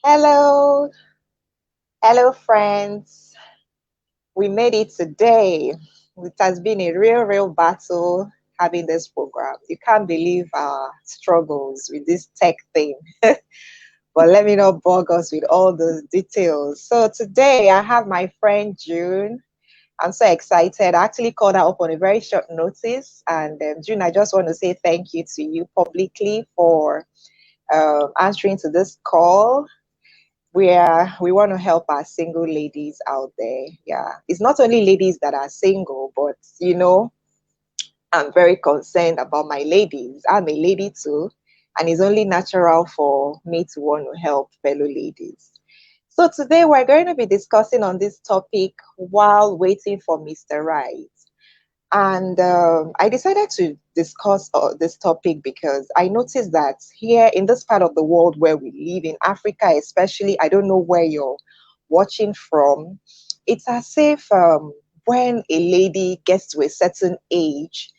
Hello, hello, friends. We made it today. It has been a real battle having this program. You can't believe our struggles with this tech thing. But let me not bug us with all the details. So today I have my friend June. I'm so excited. I actually called her up on a very short notice. And June, I just want to say thank you to you publicly for answering to this call. We want to help our single ladies out there. Yeah, it's not only ladies that are single, but I'm very concerned about my ladies. I'm a lady too, and it's only natural for me to want to help fellow ladies. So today we're going to be discussing on this topic while waiting for Mr. Right. And I decided to discuss this topic because I noticed that here in this part of the world where we live, in Africa especially, I don't know where you're watching from, it's as if when a lady gets to a certain age,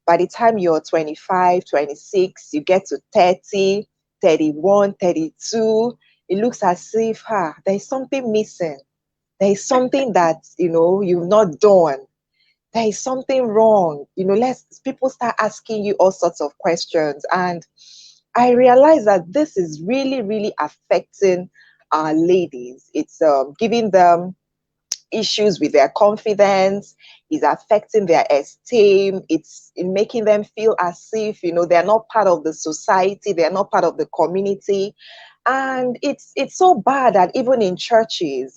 by the time you're 25, 26, you get to 30, 31, 32, it looks as if there's something missing. There is something that, you've not done. There is something wrong. Let's people start asking you all sorts of questions. And I realize that this is really affecting our ladies. It's giving them issues with their confidence, is affecting their esteem, it's in making them feel as if they're not part of the society, they're not part of the community. And it's so bad that even in churches,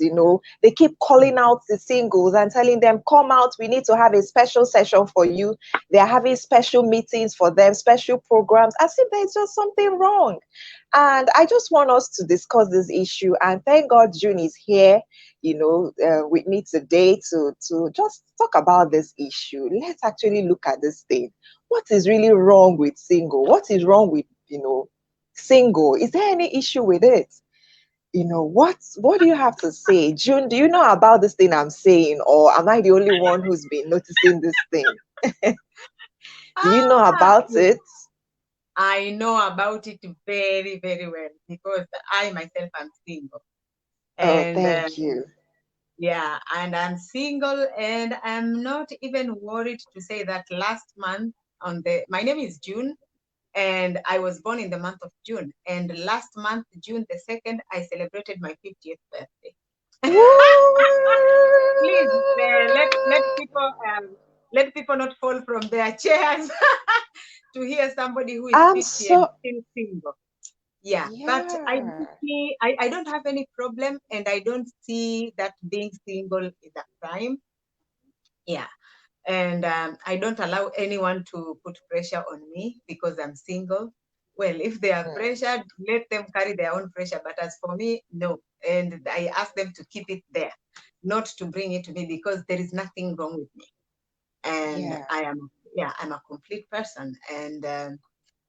they keep calling out the singles and telling them, come out, we need to have a special session for you. They're having special meetings for them, special programs, as if there's just something wrong. And I just want us to discuss this issue. And thank God June is here, with me today to just talk about this issue. Let's actually look at this thing. What is really wrong with single? What is wrong with, single? Is there any issue with it? What do you have to say? June, do you know about this thing I'm saying, or am I the only one who's been noticing this thing? Do you know Ah, about it? I know about it very well because I myself am single. Oh, And thank you. yeah, and I'm single and I'm not even worried to say that last month my name is June and I was born in the month of June. And last month, June the 2nd, I celebrated my 50th birthday. Please, let people not fall from their chairs to hear somebody who is I'm 50 and so still single. Yeah, but yeah. I don't have any problem, and I don't see that being single is a crime. Yeah, and I don't allow anyone to put pressure on me because I'm single. Well, if they are Hmm. pressured, let them carry their own pressure. But as for me, no. And I ask them to keep it there, not to bring it to me because there is nothing wrong with me. And Yeah. yeah, I'm a complete person. And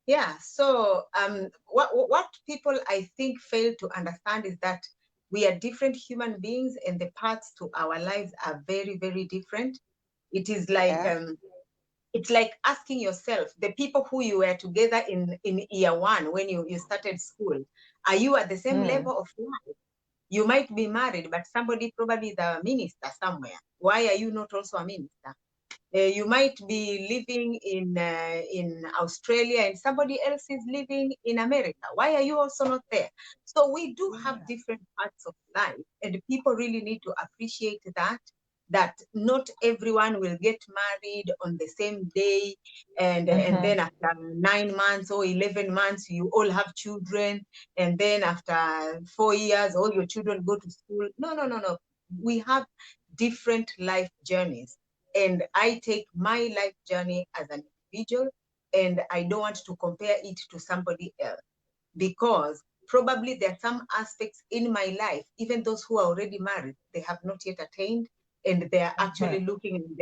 yeah, so what people I think fail to understand is that we are different human beings and the paths to our lives are very different. It is like Yeah. it's like asking yourself, the people who you were together in year one when you started school, are you at the same Hmm. level of life? You might be married, but somebody probably is a minister somewhere. Why are you not also a minister? You might be living in Australia and somebody else is living in America. Why are you also not there? So we do have Yeah. different parts of life, and people really need to appreciate that not everyone will get married on the same day, and Mm-hmm. then after 9 months or 11 months you all have children, and then after 4 years all your children go to school. No. We have different life journeys, and I take my life journey as an individual, and I don't want to compare it to somebody else because probably there are some aspects in my life, even those who are already married, they have not yet attained, and they are Mm-hmm. actually looking and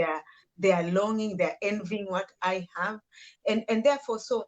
they are longing, they're envying what I have. And therefore, so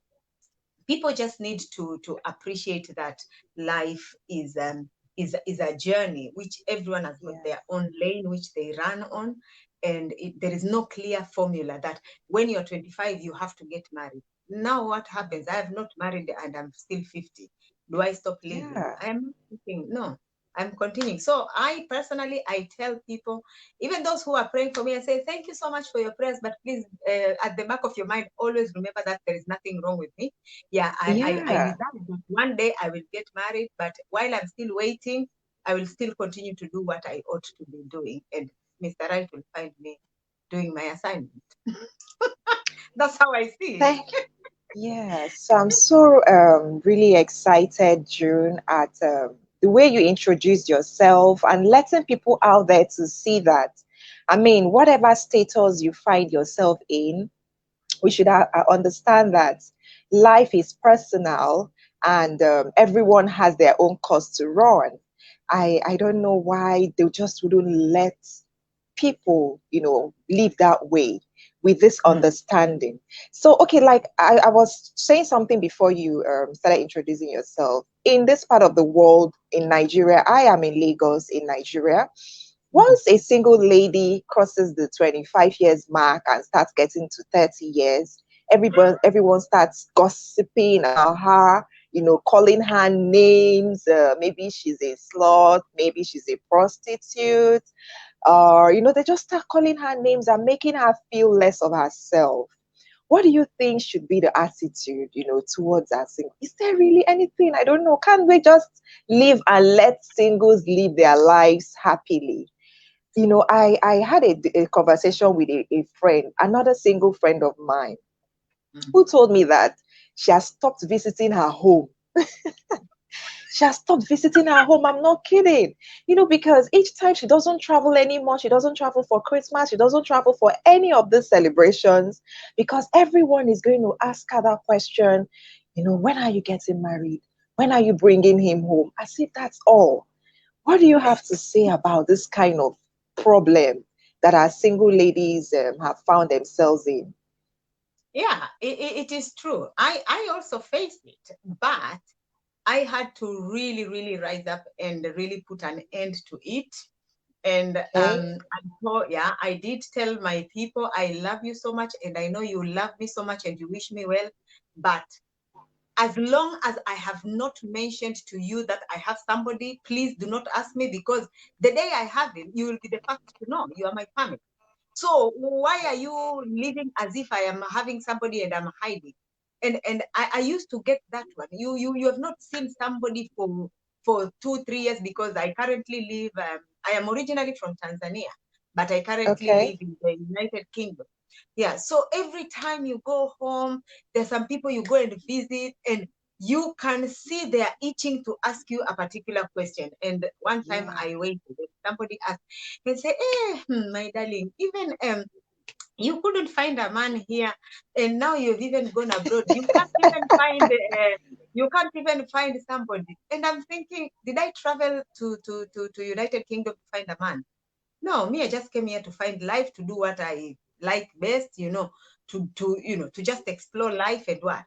people just need to appreciate that life is a journey which everyone has got Yeah. their own lane which they run on, and there is no clear formula that when you're 25 you have to get married. Now what happens? I have not married and I'm still 50, do I stop living? Yeah. I am not thinking, no, I'm continuing. So I personally, I tell people, even those who are praying for me, I say, thank you so much for your prayers, but please, at the back of your mind, always remember that there is nothing wrong with me. Yeah, I Yeah. desire that one day I will get married, but while I'm still waiting, I will still continue to do what I ought to be doing. And Mr. Right will find me doing my assignment. That's how I see it. Thank Yes, so I'm so really excited, June, at the way you introduced yourself and letting people out there to see that. I mean, whatever status you find yourself in, we should understand that life is personal and everyone has their own course to run. I don't know why they just wouldn't let people, live that way with this Mm, understanding. So, okay, like I was saying something before you started introducing yourself. In this part of the world, in Nigeria, I am in Lagos, in Nigeria. mhm. Once a single lady crosses the 25 years mark and starts getting to 30 years, everyone starts gossiping about her, calling her names. Maybe she's a slut, maybe she's a prostitute, or they just start calling her names and making her feel less of herself. What do you think should be the attitude, towards our single? Is there really anything? I don't know. Can't we just live and let singles live their lives happily? I had a conversation with a friend, another single friend of mine, Mm. who told me that she has stopped visiting her home. She has stopped visiting her home. I'm not kidding. Because each time she doesn't travel anymore, she doesn't travel for Christmas, she doesn't travel for any of the celebrations, because everyone is going to ask her that question, when are you getting married? When are you bringing him home? As if that's all. What do you have to say about this kind of problem that our single ladies have found themselves in? Yeah, it is true. I also faced it, but I had to really, really rise up and really put an end to it. And Okay. yeah, I did tell my people, I love you so much, and I know you love me so much, and you wish me well. But as long as I have not mentioned to you that I have somebody, please do not ask me, because the day I have him, you will be the first to know. You are my family. So why are you living as if I am having somebody and I'm hiding? And I used to get that one. You have not seen somebody for 2 3 years, because I currently live. I am originally from Tanzania, but I currently live Okay. in the United Kingdom. Yeah. So every time you go home, there's some people you go and visit, and you can see they are itching to ask you a particular question. And one time Yeah. I waited, and somebody asked and say, my darling, even you couldn't find a man here, and now you've even gone abroad. You can't even find somebody. And I'm thinking, did I travel to United Kingdom to find a man? No, me, I just came here to find life, to do what I like best, to just explore life and what.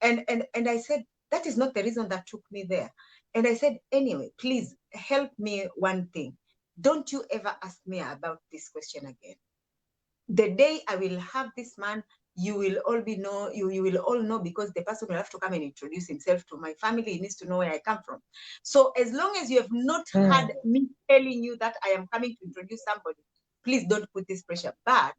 And I said, that is not the reason that took me there. And I said, anyway, please help me one thing. Don't you ever ask me about this question again. The day I will have this man, you will all be know you will all know, because the person will have to come and introduce himself to my family. He needs to know where I come from. So as long as you have not Mm. had me telling you that I am coming to introduce somebody, please don't put this pressure. But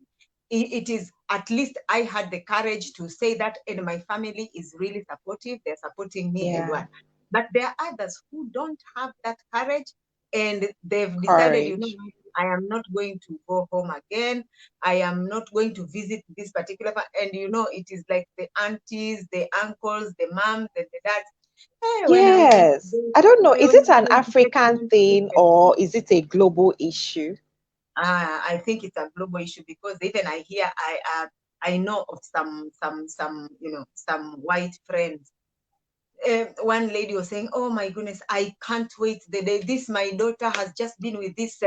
it is, at least I had the courage to say that, and my family is really supportive. They're supporting me and Yeah. what. But there are others who don't have that courage, and they've decided, Courage. I am not going to go home again. I am not going to visit this particular, and it is like the aunties, the uncles, the moms, the dads. Hey, when are we going to Yes. go? I don't know. Hey, Is when it are we an going to take African them to thing Christmas? or is it a global issue? I think it's a global issue, because even I know of some some white friends. One lady was saying, "Oh my goodness, I can't wait the day this my daughter has just been with this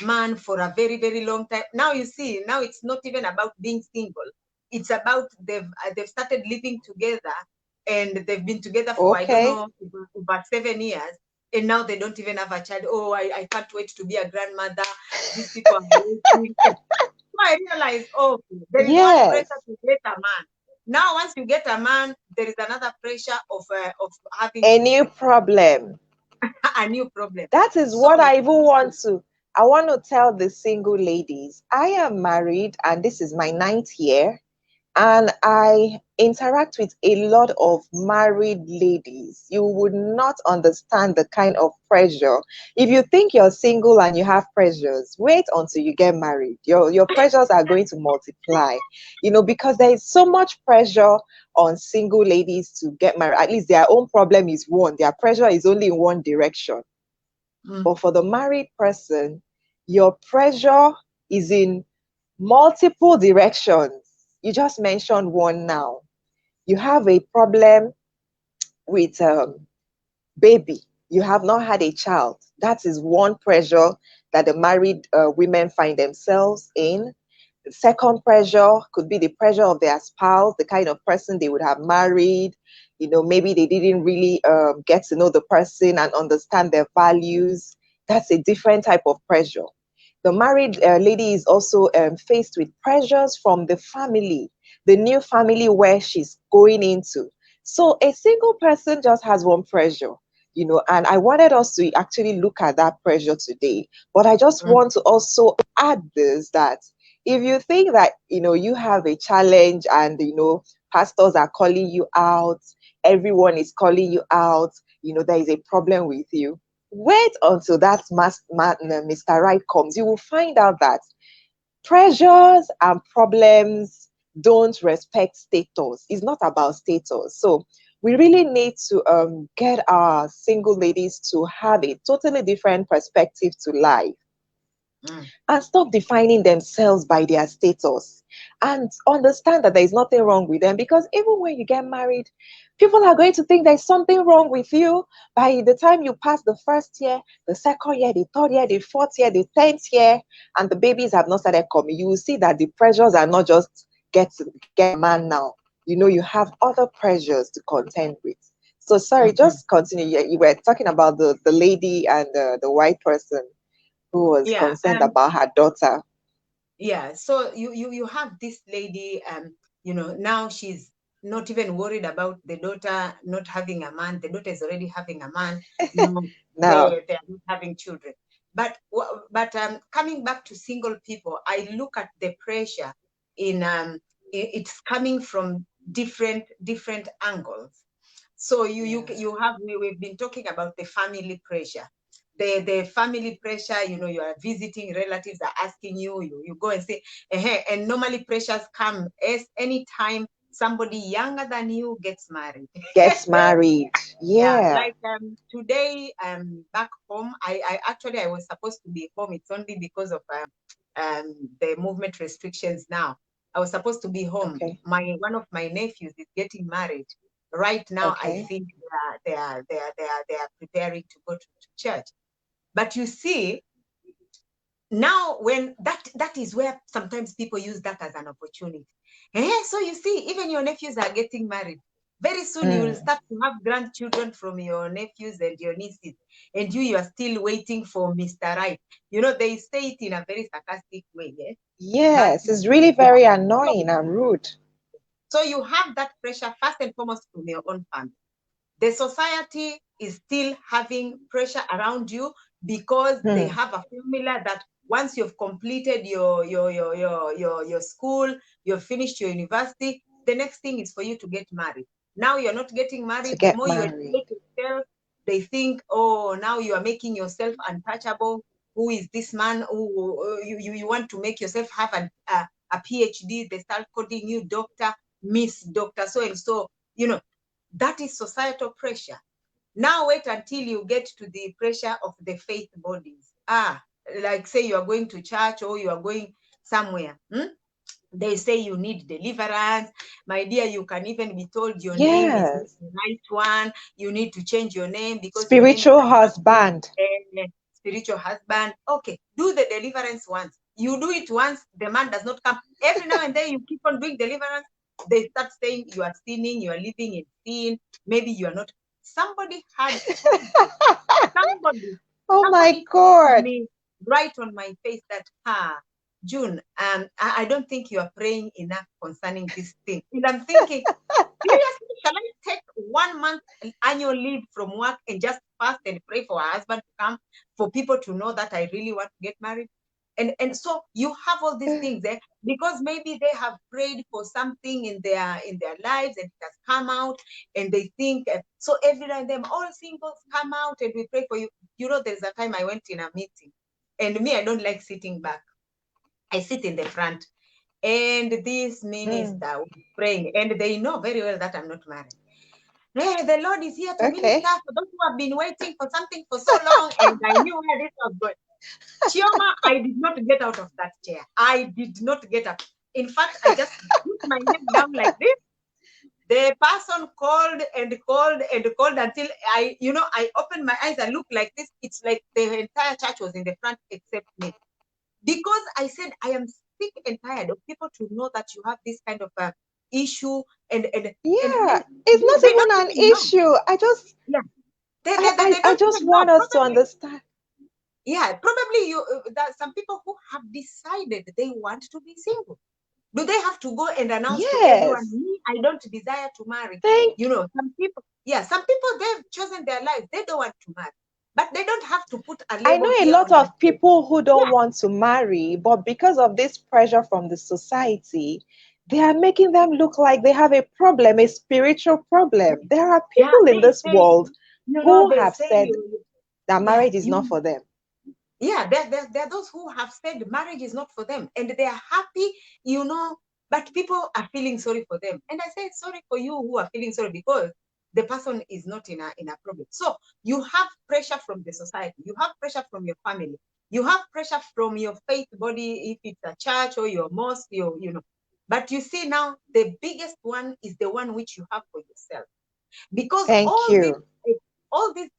man for a very very long time." Now you see, now it's not even about being single; it's about they've started living together, and they've been together for, I don't Okay. know, about 7 years, and now they don't even have a child. Oh, I can't wait to be a grandmother. These people are waiting. So I realized, oh, there is one Yes. pressure to get a man. Now, once you get a man, there is another pressure of having A new children, problem. a new problem. That is So what I want to tell the single ladies. I am married and this is my ninth year. And I interact with a lot of married ladies. You would not understand the kind of pressure. If you think you're single and you have pressures, wait until you get married. Your pressures are going to multiply, because there is so much pressure on single ladies to get married. At least their own problem is one, their pressure is only in one direction. mm, But for the married person, your pressure is in multiple directions. You just mentioned one now. You have a problem with baby. You have not had a child. That is one pressure that the married women find themselves in. The second pressure could be the pressure of their spouse, the kind of person they would have married. Maybe they didn't really get to know the person and understand their values. That's a different type of pressure. The married lady is also faced with pressures from the family, the new family where she's going into. So a single person just has one pressure, and I wanted us to actually look at that pressure today. But I just mm, want to also add this, that if you think that you have a challenge and pastors are calling you out, everyone is calling you out, there is a problem with you, wait until that Mr. Right comes. You will find out that pressures and problems don't respect status. It's not about status. So we really need to get our single ladies to have a totally different perspective to life mm. and stop defining themselves by their status and understand that there is nothing wrong with them, because even when you get married, people are going to think there's something wrong with you. By the time you pass the first year, the second year, the third year, the fourth year, the 10th year, and the babies have not started coming, you will see that the pressures are not just get a man now. You have other pressures to contend with. So sorry, Mhm. just continue. You were talking about the lady and the white person who was Yeah. concerned about her daughter. Yeah, so you have this lady, now she's not even worried about the daughter not having a man. The daughter is already having a man. Now, They are not having children. But coming back to single people, I look at the pressure in it's coming from different angles. So yeah, you have we've been talking about the family pressure, the family pressure. You are visiting relatives are asking you go and say, and normally pressures come as anytime somebody younger than you gets married. gets married. Yeah, Yeah. like today back home, I was supposed to be home. It's only because of the movement restrictions now. I was supposed to be home. Okay. My one of my nephews is getting married right now. I Okay. think they are preparing to go to church. But you see, now when that is where sometimes people use that as an opportunity. So you see, even your nephews are getting married. Very soon you will Mm. start to have grandchildren from your nephews and your nieces, and you are still waiting for Mr. Right. They say it in a very sarcastic way, yes. But Yes, it's really yeah. very So, annoying and rude. so you have that pressure first and foremost from your own family. The society is still having pressure around you because they Hmm. have a formula that once you've completed your school, you've finished your university, the next thing is for you to get married. Now you're not getting To married. The get more you married. educate yourself, they think, oh, now you are making yourself untouchable. Who is this man? Who you want to make yourself have a PhD? They start calling you doctor, Miss Doctor, so and so. That is societal pressure. Now wait until you get to the pressure of the faith bodies. Like say you are going to church or you are going somewhere. They say you need deliverance. My dear, you can even be told your name is not Yes. the right one. You need to change your name because your name is Spiritual a husband. spiritual husband. Okay, do the deliverance once. You do it once, the man does not come. Every now and then you keep on doing deliverance. They start saying you are sinning, you are living in sin. Maybe you are not. Somebody had told me, somebody, Oh my somebody told God. me right on my face that, June, I don't think you are praying enough concerning this thing. And I'm thinking, seriously, shall I take 1 month annual leave from work and just fast and pray for her husband to come, for people to know that I really want to get married? And so you have all these things there, because maybe they have prayed for something in their lives and it has come out, and they think so every time them all singles come out and we pray for you. There's a time I went in a meeting, and me, I don't like sitting back. I sit in the front, and this minister was praying, and they know very well that I'm not married. Hey, the Lord is here to Okay. minister for those who have been waiting for something for so long, and I knew where this was going. Chioma, I did not get out of that chair. I did not get up. In fact, I just put my head down like this. The person called and called and called until I opened my eyes and looked like this. It's like the entire church was in the front except me. Because I said, I am sick and tired of people to know that you have this kind of issue, and Yeah, then it's not they even don't an even know. issue. Yeah, I they don't just even know. want us to Probably, understand. yeah, probably that some people who have decided they want to be single. Do they have to go and announce to everyone, Yes. me, I don't desire to marry? Thank Some people, yeah, some people, they've chosen their life. They don't want to marry. But they don't have to put a I label know a here lot on of themselves. people who don't Yeah, want to marry, but because of this pressure from the society, they are making them look like they have a problem, a spiritual problem. There are yeah, people in they this say, world who they have say, said that yeah, marriage is not for them. yeah, there are those who have said marriage is not for them, and they are happy, but people are feeling sorry for them. And I say sorry for you who are feeling sorry, because the person is not in a problem. So you have pressure from the society, you have pressure from your family, you have pressure from your faith body, if it's a church or your mosque, but you see, now the biggest one is the one which you have for yourself, because Thank all these you.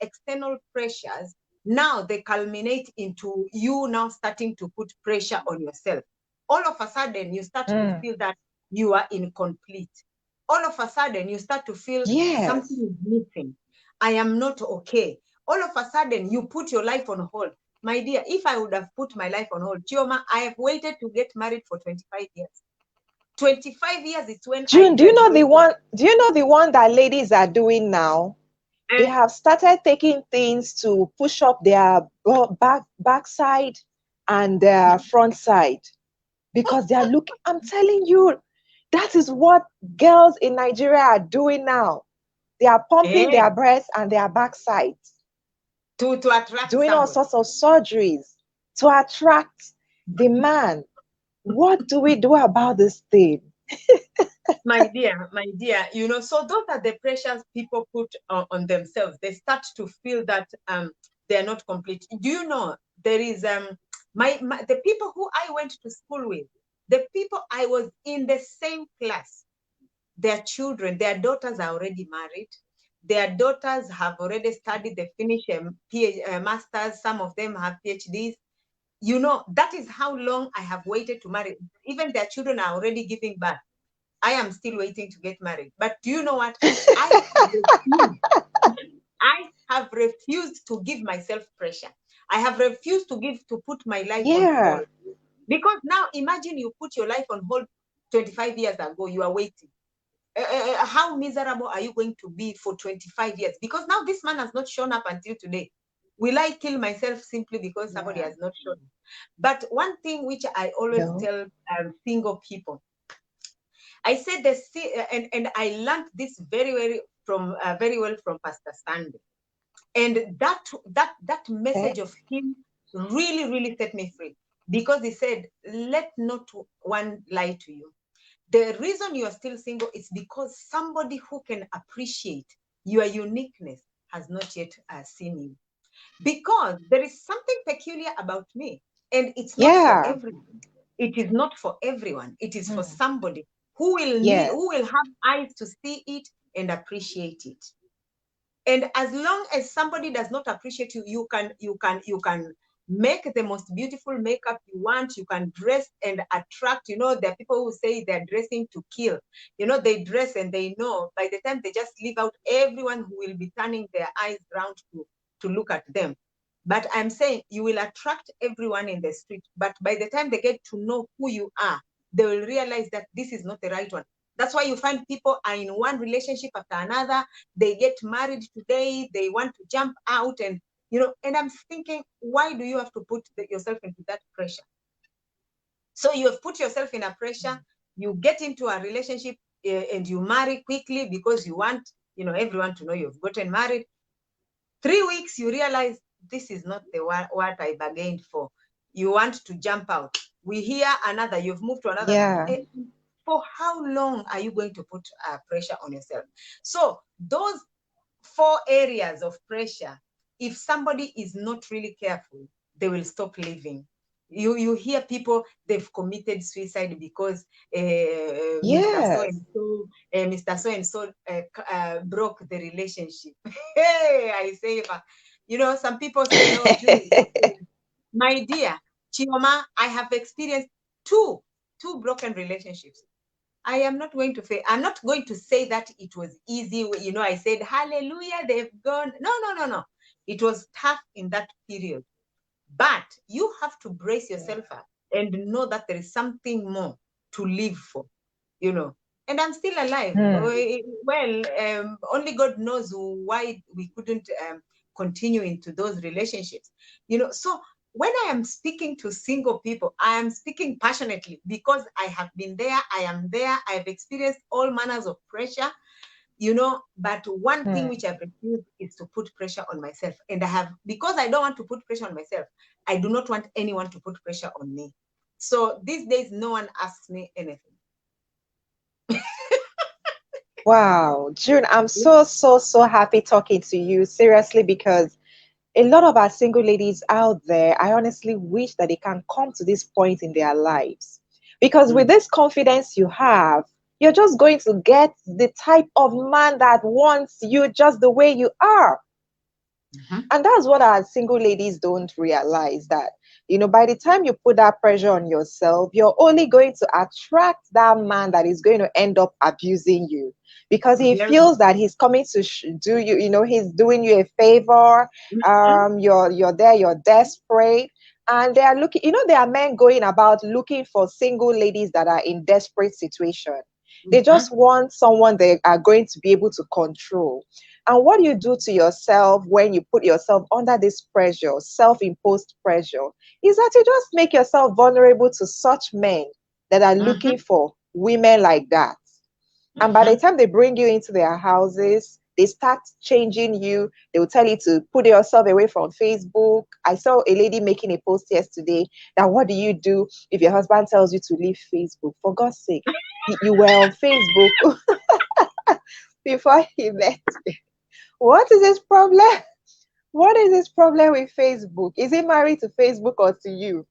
external pressures, now they culminate into you now starting to put pressure on yourself. All of a sudden you start to Mm. feel that you are incomplete. All of a sudden you start to feel something Yes. is missing. I am not okay. All of a sudden you put your life on hold. My dear, if I would have put my life on hold, Chioma, I have waited to get married for 25 years. 25 years is when I June, graduated. do you know the one that ladies are doing now? They And have started taking things to push up their backside and their front side because they are looking. I'm telling you, that is what girls in Nigeria are doing now. They are pumping eh, their breasts and their backside, to attract doing all somebody. sorts of surgeries to attract the man. What do we do about this thing? My dear, so those are the pressures people put on themselves. They start to feel that they're not complete. Do you know there is the people who I went to school with, the people I was in the same class, their children, their daughters are already married. Their daughters have already studied, they finished masters, some of them have PhDs. That is how long I have waited to marry. Even their children are already giving birth. I am still waiting to get married. But do you know what? I have refused. I have refused to give myself pressure. I have refused to put my life on Yeah, hold. Because now imagine you put your life on hold 25 years ago, you are waiting. How miserable are you going to be for 25 years? Because now this man has not shown up until today. Will I kill myself simply because somebody yeah, has not shown up? But one thing which I always no, tell single people, I said this, and I learned this very well from Pastor Sunday, and that okay, message of him really really set me free, because he said, "Let not one lie to you. The reason you are still single is because somebody who can appreciate your uniqueness has not yet seen you. Because there is something peculiar about me, and it's not for yeah, everyone. It is not for everyone. It is for mm. somebody who will need, Yes, who will have eyes to see it and appreciate it. And as long as somebody does not appreciate you, you can make the most beautiful makeup you want, you can dress and attract. There are people who say they're dressing to kill. They dress and they know by the time they just leave out, everyone who will be turning their eyes around to look at them. But I'm saying you will attract everyone in the street. But by the time they get to know who you are, they will realize that this is not the right one. That's why you find people are in one relationship after another. They get married today. They want to jump out, and and I'm thinking, why do you have to put yourself into that pressure? So you have put yourself in a pressure. You get into a relationship and you marry quickly because you want, everyone to know you've gotten married. 3 weeks, you realize this is not the what I bargained for. You want to jump out. We hear another, you've moved to another. Yeah. For how long are you going to put pressure on yourself? So those 4 areas of pressure, if somebody is not really careful, they will stop living. You hear people, they've committed suicide because Mr. So Yes. and so, Mr. So and so broke the relationship. Hey, I say, some people say, no, Julie, my dear Chioma, I have experienced two broken relationships. I'm not going to say that it was easy. I said, hallelujah, they've gone. No, no, no, no. It was tough in that period. But you have to brace yourself up and know that there is something more to live for, And I'm still alive. Hmm. Well, only God knows why we couldn't continue into those relationships, So when I am speaking to single people, I am speaking passionately because I have been there, I am there, I've experienced all manners of pressure, but one thing Hmm. which I've refused is to put pressure on myself. And because I don't want to put pressure on myself, I do not want anyone to put pressure on me. So these days, no one asks me anything. Wow, June, I'm so, so, so happy talking to you. Seriously, because a lot of our single ladies out there, I honestly wish that they can come to this point in their lives. Because with Mm. this confidence you have, you're just going to get the type of man that wants you just the way you are. Mhm. And that's what our single ladies don't realize, that, by the time you put that pressure on yourself, you're only going to attract that man that is going to end up abusing you, because he Very feels much. that he's coming to do you, he's doing you a favor. Mhm. You're there, you're desperate. And they are looking, there are men going about looking for single ladies that are in desperate situation. They Mhm. just want someone they are going to be able to control. And what you do to yourself when you put yourself under this pressure, self imposed pressure, is that you just make yourself vulnerable to such men that are looking Mhm. for women like that. And by the Mhm. time they bring you into their houses, they start changing you. They will tell you to put yourself away from Facebook. I saw a lady making a post yesterday that, what do you do if your husband tells you to leave Facebook? For God's sake, you were on Facebook before he met. What is his problem? What is his problem with Facebook? Is he married to Facebook or to you?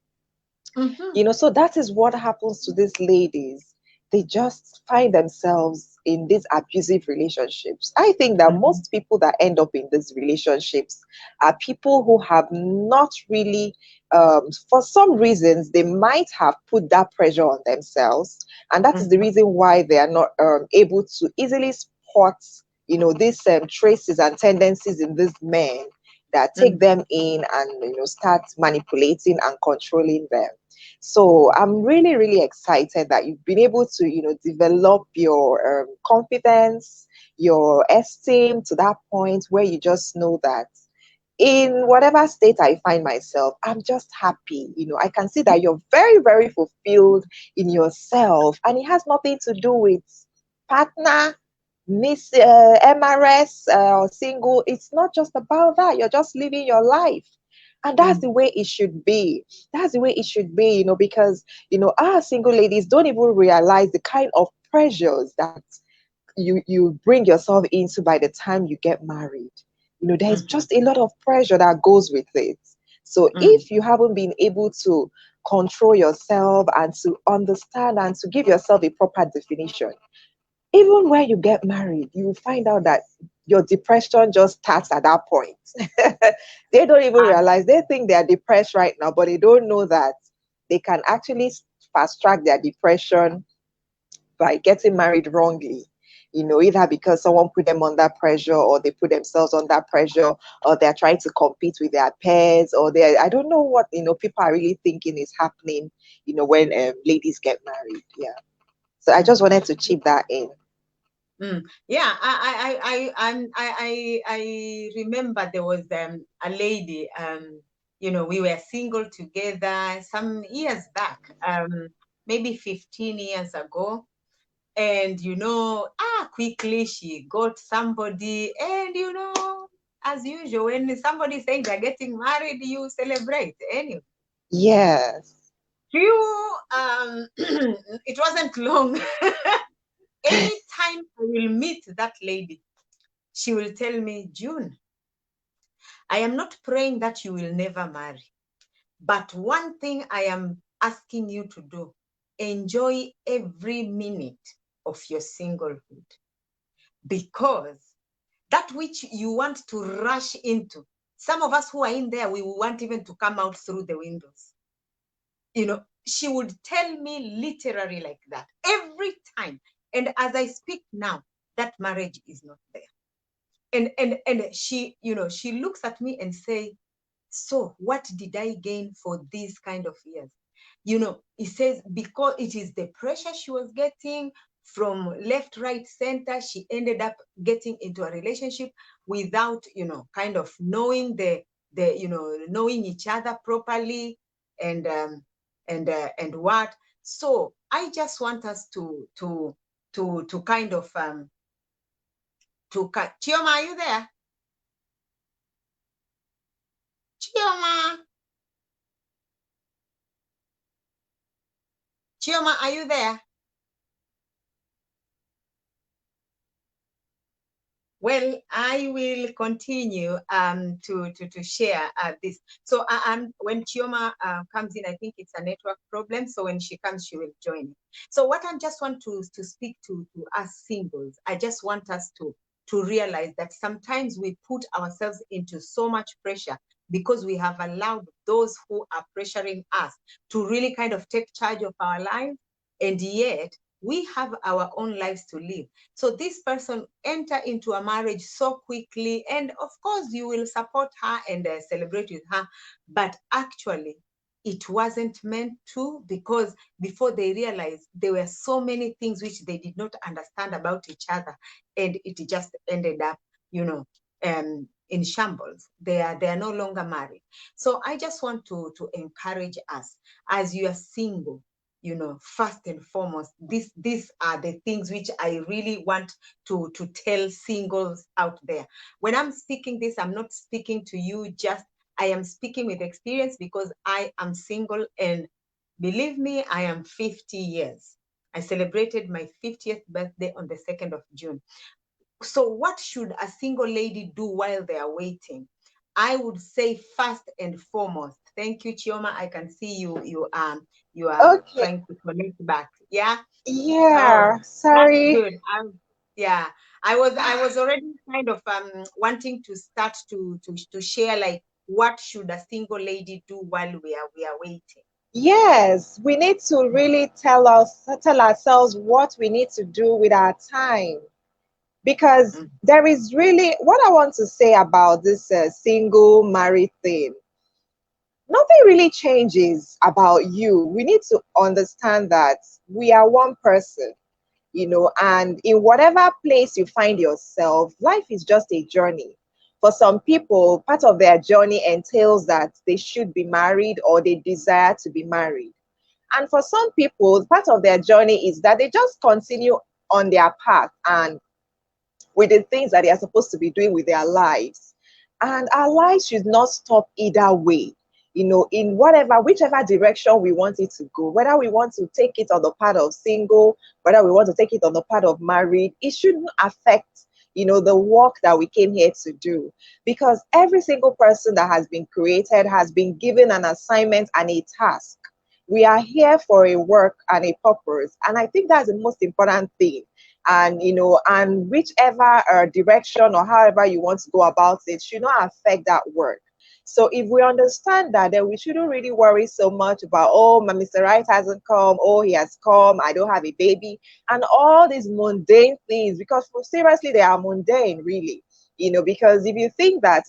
Mhm. So that is what happens to these ladies. They just find themselves in these abusive relationships. I think that Mhm. most people that end up in these relationships are people who have not really, for some reasons, they might have put that pressure on themselves. And that is the Mhm. reason why they are not able to easily spot, these traces and tendencies in these men that take Mhm. them in and, start manipulating and controlling them. So I'm really, really excited that you've been able to, develop your confidence, your esteem to that point where you just know that in whatever state I find myself, I'm just happy. I can see that you're very, very fulfilled in yourself, and it has nothing to do with partner, Miss MRS, or single. It's not just about that. You're just living your life. And that's Mhm. the way it should be. That's the way it should be, because, our single ladies don't even realize the kind of pressures that you bring yourself into by the time you get married. There's Mhm. just a lot of pressure that goes with it. So Mhm. if you haven't been able to control yourself and to understand and to give yourself a proper definition, even when you get married, you will find out that your depression just starts at that point. They don't even And realize, they think they are depressed right now, but they don't know that they can actually fast track their depression by getting married wrongly. either because someone put them under pressure, or they put themselves under pressure, or they're trying to compete with their peers, or I don't know what, people are really thinking is happening, when ladies get married. Yeah. So I just Mm. wanted to chip that in. Yeah, I remember there was a lady, we were single together some years back, maybe 15 years ago. And quickly she got somebody, and as usual, when somebody saying they're getting married, you celebrate anyway. Yes. Few it wasn't long. Anytime I will meet that lady, she will tell me, June, I am not praying that you will never marry, but one thing I am asking you to do, enjoy every minute of your singlehood, because that which you want to rush into, some of us who are in there, we want even to come out through the windows. She would tell me literally like that every time. And as I speak now, that marriage is not there. And she looks at me and say, so what did I gain for these kind of years? It says because it is the pressure she was getting from left, right, center, she ended up getting into a relationship without, kind of knowing knowing each other properly, and and what. So I just want us to kind of to cut. Chioma, are you there? Chioma, Chioma, are you there? Well, I will continue to share this. So when Chioma comes in, I think it's a network problem. So when she comes, she will join it. So what I just want to speak to us singles, I just want us to realize that sometimes we put ourselves into so much pressure because we have allowed those who are pressuring us to really kind of take charge of our lives, and yet we have our own lives to live. So this person enter into a marriage so quickly, and of course you will support her and celebrate with her, but actually it wasn't meant to, because before they realized, there were so many things which they did not understand about each other, and it just ended up, in shambles. They are no longer married. So I just want to encourage us, as you are single, first and foremost, these are the things which I really want to tell singles out there. When I'm speaking this, I'm not speaking to you just, I am speaking with experience, because I am single, and believe me, I am 50 years. I celebrated my 50th birthday on the 2nd of June. So what should a single lady do while they are waiting? I would say first and foremost, thank you, Chioma. I can see you are Okay. trying to connect back. Yeah. Oh, Yeah. that's Sorry. good. Yeah. I was already kind of wanting to start to share, like, what should a single lady do while we are waiting. Yes, we need to really tell ourselves what we need to do with our time, because Mm, there is really what I want to say about this single married thing. Nothing really changes about you. We need to understand that we are one person, and in whatever place you find yourself, life is just a journey. For some people, part of their journey entails that they should be married or they desire to be married. And for some people, part of their journey is that they just continue on their path and with the things that they are supposed to be doing with their lives. And our lives should not stop either way, in whichever direction we want it to go, whether we want to take it on the part of single, whether we want to take it on the part of married, it shouldn't affect, the work that we came here to do. Because every single person that has been created has been given an assignment and a task. We are here for a work and a purpose. And I think that's the most important thing. And and whichever direction or however you want to go about it should not affect that work. So if we understand that, then we shouldn't really worry so much about, oh, my Mr. Right hasn't come, oh, he has come, I don't have a baby, and all these mundane things, because seriously, they are mundane, really. Because if you think that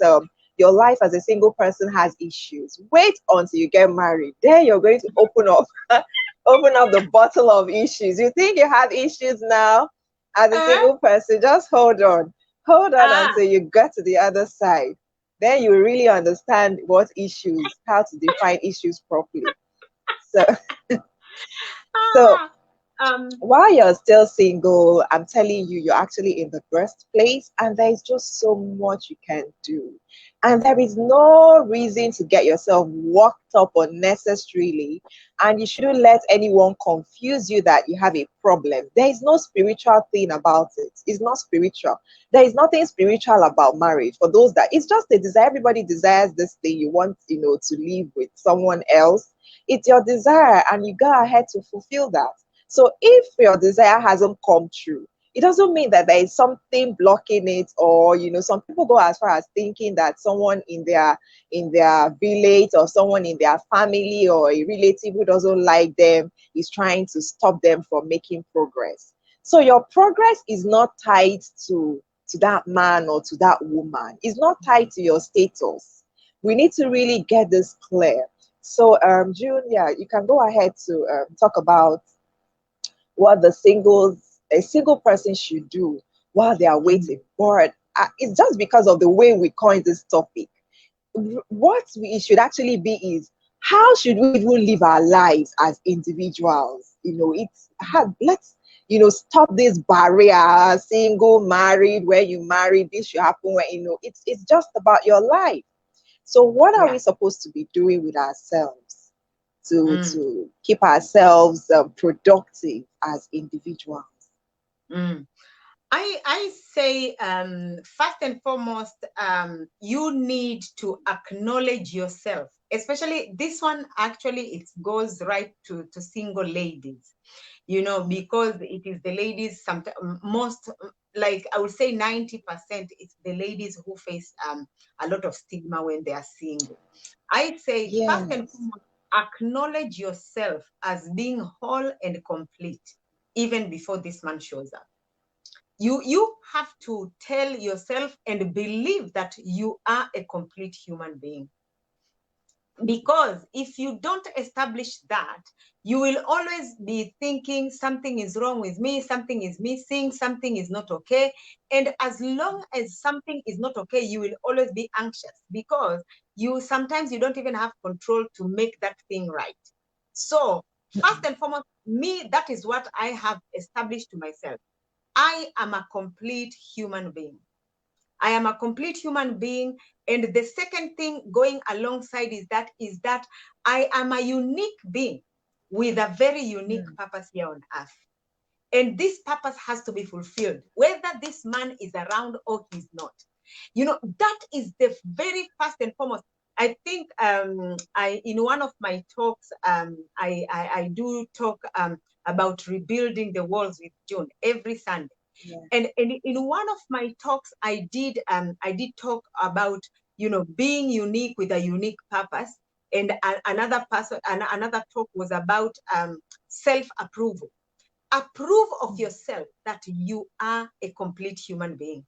your life as a single person has issues, wait until you get married. Then you're going to open up, open up the bottle of issues. You think you have issues now as a Uh, single person? Just hold on ah, until you get to the other side. Then you really understand what issues, how to define issues properly. So, so ah, um, while you're still single, I'm telling you, you're actually in the best place, and there is just so much you can do. And there is no reason to get yourself worked up unnecessarily. And you shouldn't let anyone confuse you that you have a problem. There is no spiritual thing about it. It's not spiritual. There is nothing spiritual about marriage. For those that it's just a desire, everybody desires this thing. You want, to live with someone else. It's your desire, and you go ahead to fulfill that. So if your desire hasn't come true, it doesn't mean that there is something blocking it, or some people go as far as thinking that someone in their village, or someone in their family, or a relative who doesn't like them is trying to stop them from making progress. So your progress is not tied to that man or to that woman. It's not tied to your status. We need to really get this clear. So June, yeah, you can go ahead to talk about what a single person should do while they are mm, waiting. But it's just because of the way we coined this topic. What we should actually be is, how should we even live our lives as individuals? It's hard. Let's stop this barrier, single, married, where you married, this should happen when it's just about your life. So what are yeah. we supposed to be doing with ourselves to Mm, to keep ourselves productive as individuals? mm. I say, first and foremost, you need to acknowledge yourself. Especially this one, actually, it goes right to single ladies, because it is the ladies, sometimes most, like I would say 90%, it's the ladies who face a lot of stigma when they are single. I say, first and Yes. foremost, acknowledge yourself as being whole and complete, even before this man shows up. You have to tell yourself and believe that you are a complete human being, because if you don't establish that, you will always be thinking something is wrong with me, something is missing, something is not okay. And as long as something is not okay, you will always be anxious, because you sometimes you don't even have control to make that thing right. So first and foremost, me, that is what I have established to myself. I am a complete human being. I am a complete human being. And the second thing going alongside is that I am a unique being with a very unique Mm. purpose here on earth. And this purpose has to be fulfilled, whether this man is around or he's not. That is the very first and foremost. I think I in one of my talks, I do talk about rebuilding the walls with June every Sunday. Yeah. And in one of my talks, I did talk about being unique with a unique purpose. And another talk was about self approval. Approve of Mm. yourself that you are a complete human being.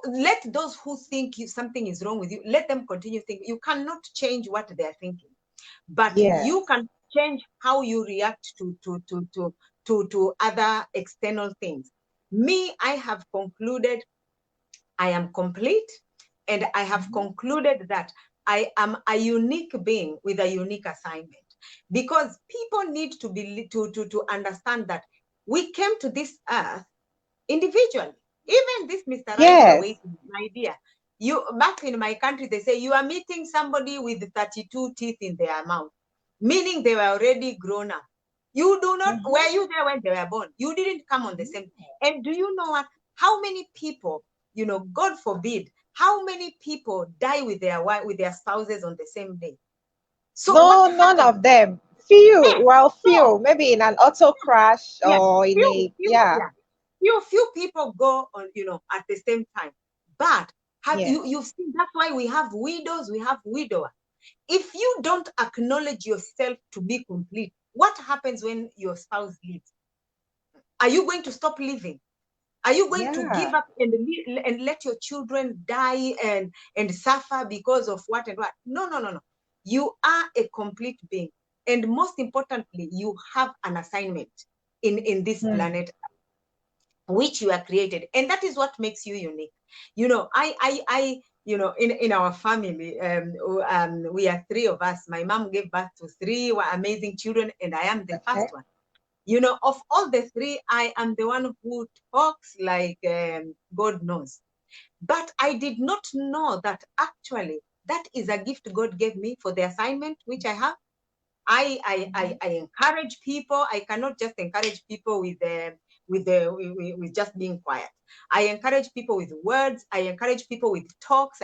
Let those who think something is wrong with you, let them continue thinking. You cannot change what they are thinking, but you Yes. can change how you react to other external things. Me, I have concluded I am complete, and I have Mhm. concluded that I am a unique being with a unique assignment. Because people need to understand that we came to this earth individually. Even this Mr. Right you are Yes. waiting, my dear. You back in my country, they say you are meeting somebody with 32 teeth in their mouth, meaning they were already grown up. You do not, Mhm. were you there when they were born? You didn't come on the same. And do you know what? How many people, God forbid, how many people die with their wife, with their spouses on the same day? So what No, none happens? of them. Few, Yeah. well, So few, maybe in an auto crash yeah, or few, few, yeah. yeah, few people go on, at the same time. But Yeah. You've seen, that's why we have widows, we have widowers. If you don't acknowledge yourself to be complete, what happens when your spouse leaves? Are you going to stop living? Are you going to give Yeah. up and let your children die and suffer because of what and what? No, no, no, no. You are a complete being. And most importantly, you have an assignment in this Hmm. planet which you are created. And that is what makes you unique. In our family, we are three of us. My mom gave birth to three amazing children, and I am the first Okay. one. Of all the three, I am the one who talks like God knows. But I did not know that actually that is a gift God gave me for the assignment which I have. I encourage people. I cannot just encourage people with just being quiet. I encourage people with words. I encourage people with talks.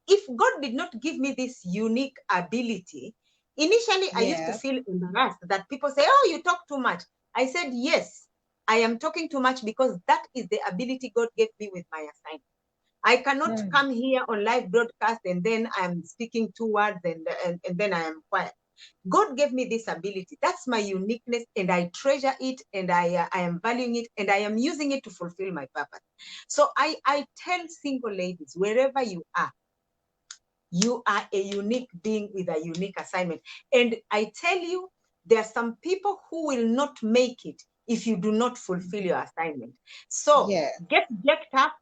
If God did not give me this unique ability, initially I used to Yeah. feel embarrassed that people say, "Oh, you talk too much." I said, "Yes, I am talking too much because that is the ability God gave me with my assignment. I cannot Hmm. come here on live broadcast and then I'm speaking two words and then I am quiet. God gave me this ability. That's my uniqueness, and I treasure it, and I am valuing it, and I am using it to fulfill my purpose. So I tell single ladies, wherever you are a unique being with a unique assignment. And I tell you, there are some people who will not make it if you do not fulfill your assignment. So Yeah. get jacked up,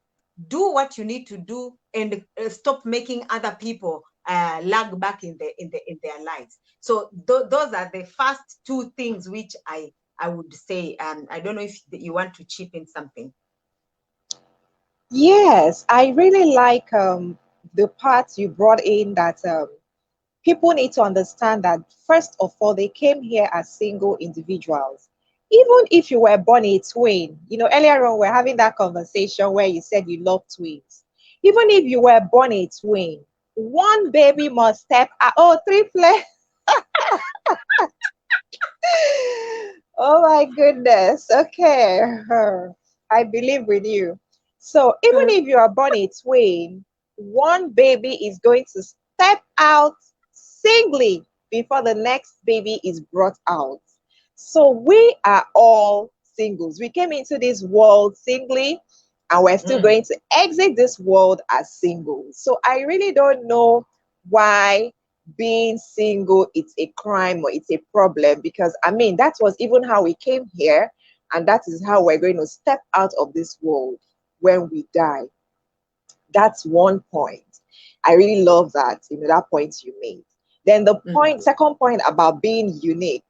do what you need to do, and stop making other people lag back in their lives. So those are the first two things which I would say. I don't know if you want to chip in something. Yes, I really like the part you brought in that people need to understand that first of all, they came here as single individuals. Even if you were born a twin, earlier on we're having that conversation where you said you love twins. Even if you were born a twin, one baby must step out. Oh, triplet. Oh my goodness. Okay. I believe with you. So even if you are born a twin, one baby is going to step out singly before the next baby is brought out. So we are all singles. We came into this world singly, and we're still Mm, going to exit this world as singles. So I really don't know why being single it's a crime or it's a problem, because I mean that was even how we came here, and that is how we're going to step out of this world when we die. That's one point. I really love that, that point you made. Then the mm, second point about being unique,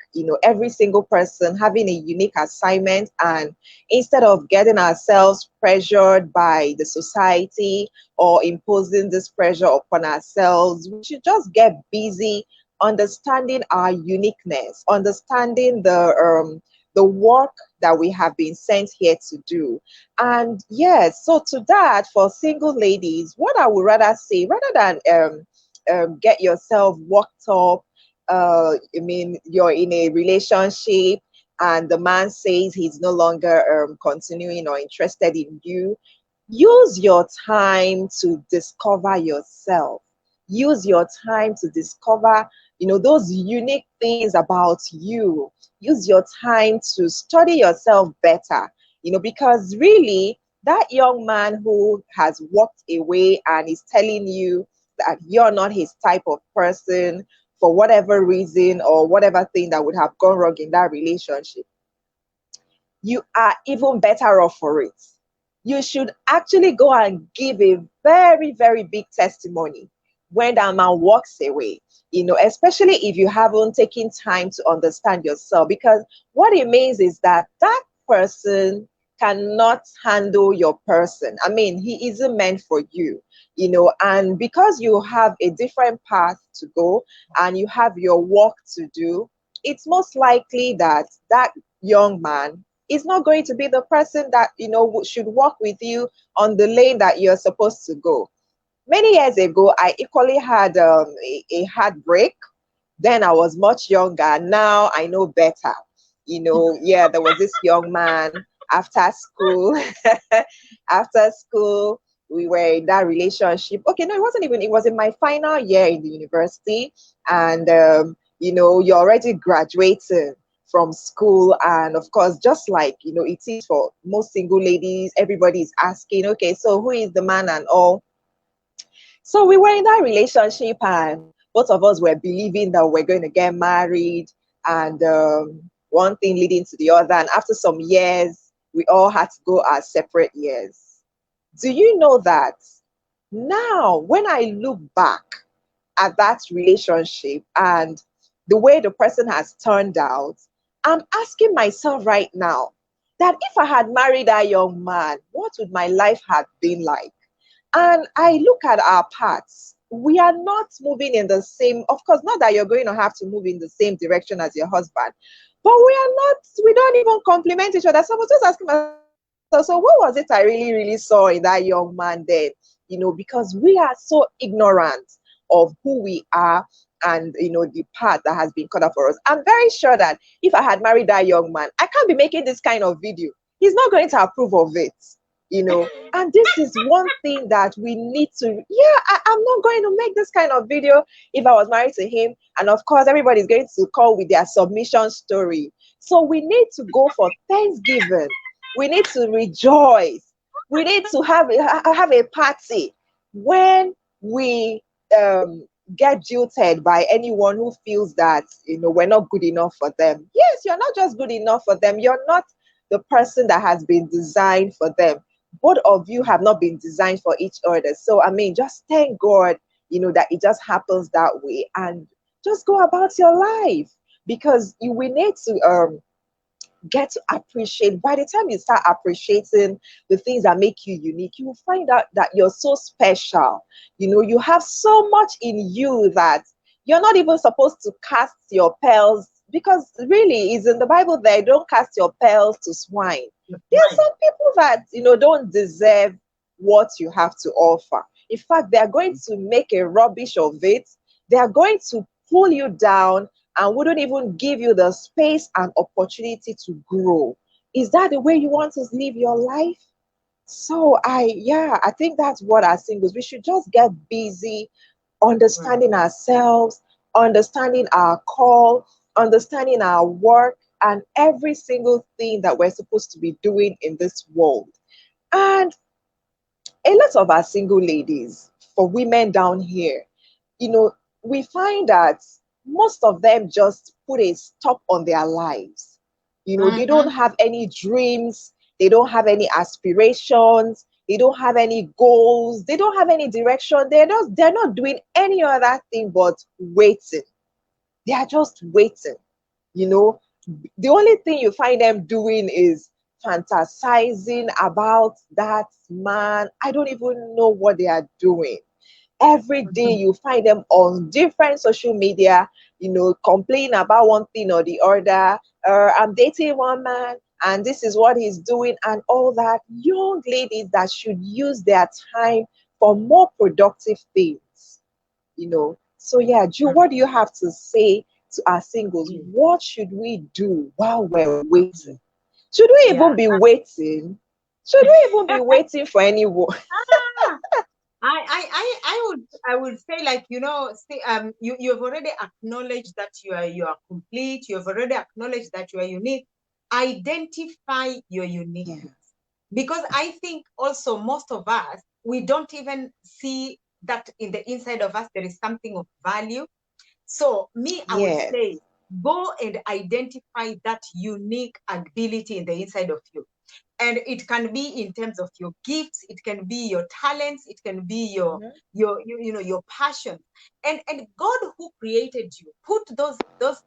every single person having a unique assignment, and instead of getting ourselves pressured by the society or imposing this pressure upon ourselves, we should just get busy understanding our uniqueness, understanding the work that we have been sent here to do. And yes, so to that, for single ladies, what I would rather say, rather than get yourself worked up, I mean, you're in a relationship and the man says he's no longer continuing or interested in you, use your time to discover yourself. Use your time to discover, those unique things about you. Use your time to study yourself better, because really, that young man who has walked away and is telling you that you're not his type of person for whatever reason or whatever thing that would have gone wrong in that relationship, you are even better off for it. You should actually go and give a very, very big testimony when that man walks away, especially if you haven't taken time to understand yourself. Because what it means is that that person cannot handle your person. I mean, he isn't meant for you, and because you have a different path to go and you have your work to do, it's most likely that that young man is not going to be the person that should walk with you on the lane that you're supposed to go. Many years ago, I equally had a heartbreak. Then I was much younger. Now I know better. Yeah, there was this young man after school. After school, we were in that relationship. Okay, no, it wasn't even, it was in my final year in the university. And, you're already graduating from school. And of course, just like, it is for most single ladies, everybody is asking, okay, so who is the man and all. So we were in that relationship, and both of us were believing that we're going to get married, and one thing leading to the other. And after some years, we all had to go our separate years. Do you know that now, when I look back at that relationship and the way the person has turned out, I'm asking myself right now that if I had married that young man, what would my life have been like? And I look at our paths. We are not moving in the same, of course, not that you're going to have to move in the same direction as your husband, but we don't even complement each other. So I was just asking myself, so what was it I really saw in that young man then? Because we are so ignorant of who we are and, the path that has been cut out for us. I'm very sure that if I had married that young man, I can't be making this kind of video. He's not going to approve of it. And this is one thing that we need to, yeah, I'm not going to make this kind of video if I was married to him. And of course, everybody's going to call with their submission story. So we need to go for Thanksgiving. We need to rejoice. We need to have a party when we get jilted by anyone who feels that, we're not good enough for them. Yes, you're not just good enough for them. You're not the person that has been designed for them. Both of you have not been designed for each other. So, I mean, just thank God, that it just happens that way, and just go about your life, because we need to get to appreciate. By the time you start appreciating the things that make you unique, you will find out that you're so special. You have so much in you that you're not even supposed to cast your pearls, because really is in the Bible there, don't cast your pearls to swine. There are some people that don't deserve what you have to offer. In fact, they are going to make a rubbish of it. They are going to pull you down and wouldn't even give you the space and opportunity to grow. Is that the way you want to live your life? So I think that's what as singles, we should just get busy understanding ourselves, understanding our call, understanding our work, and every single thing that we're supposed to be doing in this world. And a lot of our single ladies, for women down here, you know, we find that most of them just put a stop on their lives. They don't Mm-hmm. have any dreams, they don't have any aspirations, they don't have any goals, they don't have any direction. They're not doing any other thing but waiting. They are just waiting. You know, the only thing you find them doing is fantasizing about that man. I don't even know what they are doing. Every day you find them on different social media, complaining about one thing or the other. I'm dating one man and this is what he's doing and all that. Young ladies that should use their time for more productive things. So yeah, Ju, what do you have to say to our singles? What should we do while we're waiting? Should we even Yeah. be waiting? Should we even be waiting for anyone? Ah, I would say, like, say, you've already acknowledged that you are complete. You've already acknowledged that you are unique. Identify your Yeah. uniqueness, because I think also most of us, we don't even see that in the inside of us there is something of value. So me, I would Yeah. say, go and identify that unique ability in the inside of you. And it can be in terms of your gifts, it can be your talents, it can be your Mhm. your passion. And God, who created you, put those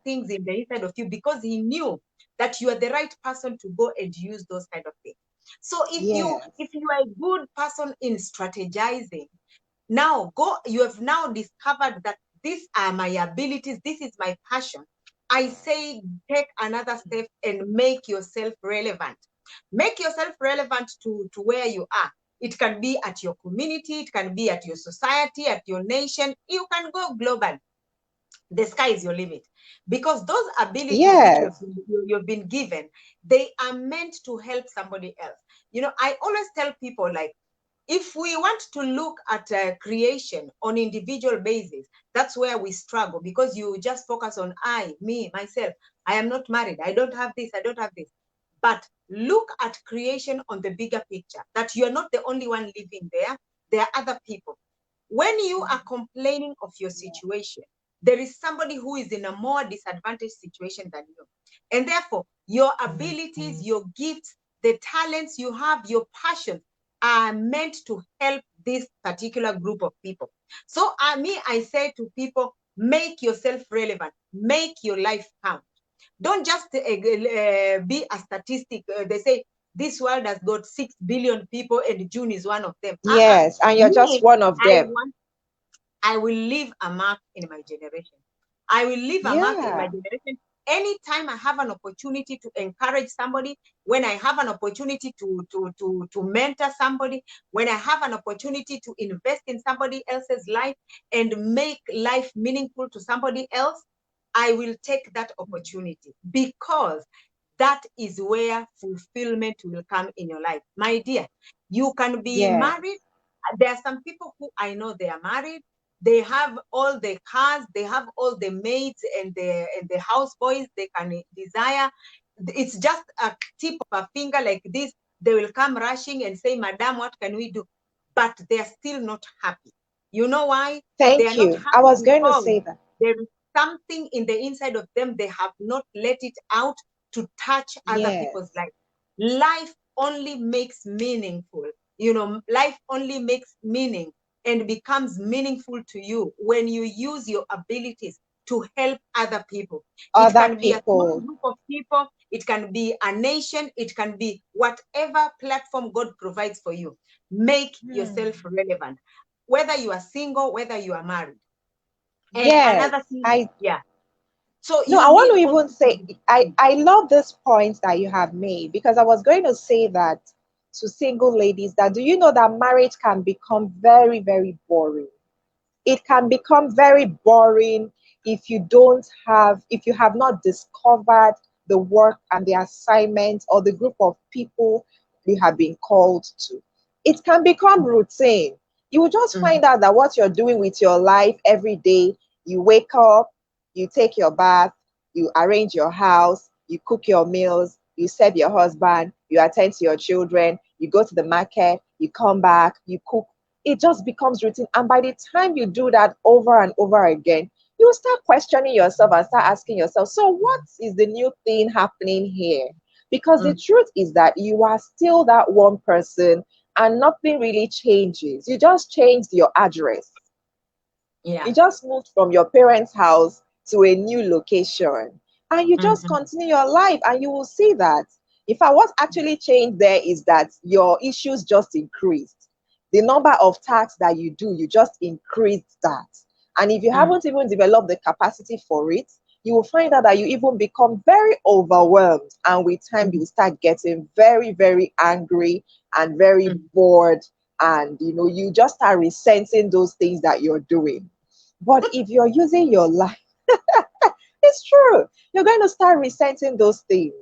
things in the inside of you because he knew that you are the right person to go and use those kind of things. So if you Yes. if you are a good person in strategizing, now go, you have now discovered that these are my abilities, this is my passion. I say, take another step and make yourself relevant. Make yourself relevant to where you are. It can be at your community, it can be at your society, at your nation. You can go global. The sky is your limit, because those abilities which Yes. you've been given, they are meant to help somebody else. I always tell people, like, If we want to look at creation on individual basis, that's where we struggle, because you just focus on I, me, myself. I am not married. I don't have this. I don't have this. But look at creation on the bigger picture, that you're not the only one living there. There are other people. When you are complaining of your situation, there is somebody who is in a more disadvantaged situation than you. And therefore, your abilities, your gifts, the talents you have, your passion are meant to help this particular group of people. So I say to people, make yourself relevant, make your life count. Don't just be a statistic. They say this world has got 6 billion people and June is one of them. Yes, and you're just Me, one of I them. want, I will leave a mark in my generation. I will leave a mark in my Yeah. generation. Anytime I have an opportunity to encourage somebody, when I have an opportunity to mentor somebody, when I have an opportunity to invest in somebody else's life and make life meaningful to somebody else, I will take that opportunity, because that is where fulfillment will come in your life. My dear, you can be Yes. married. There are some people who I know, they are married, they have all the cars, they have all the maids and the houseboys they can desire. It's just a tip of a finger like this. They will come rushing and say, Madam, what can we do? But they are still not happy. You know why? They are Thank not you. I happy was going to because say that. there is something in the inside of them. They have not let it out to touch other people's Yes. life. Life only makes meaningful. Life only makes meaning and becomes meaningful to you when you use your abilities to help other people. It Other can be a small people. group of people, it can be a nation, it can be whatever platform God provides for you. Make Hmm. yourself relevant, whether you are single, whether you are married. And Yes. another thing, I yeah. So No, you I want need to also even to say be, I love this point that you have made, because I was going to say that to single ladies, that do you know that marriage can become very, very boring? It can become very boring if you have not discovered the work and the assignment or the group of people you have been called to. It can become routine. You will just Mhm, find out that what you're doing with your life every day, you wake up, you take your bath, you arrange your house, you cook your meals, you serve your husband, you attend to your children, you go to the market, you come back, you cook. It just becomes routine. And by the time you do that over and over again, you start questioning yourself and start asking yourself, so what is the new thing happening here? Because the mhm. truth is that you are still that one person and nothing really changes. You just changed your address. Yeah. You just moved from your parents' house to a new location and you just Mhm, continue your life, and you will see that. In fact, what actually changed there is that your issues just increased. The number of tasks that you do, you just increased that. And if you mhm, haven't even developed the capacity for it, you will find out that you even become very overwhelmed. And with time, you mhm, will start getting very, very angry and very mhm. bored. And you just start resenting those things that you're doing. But if you're using your life, it's true, you're going to start resenting those things.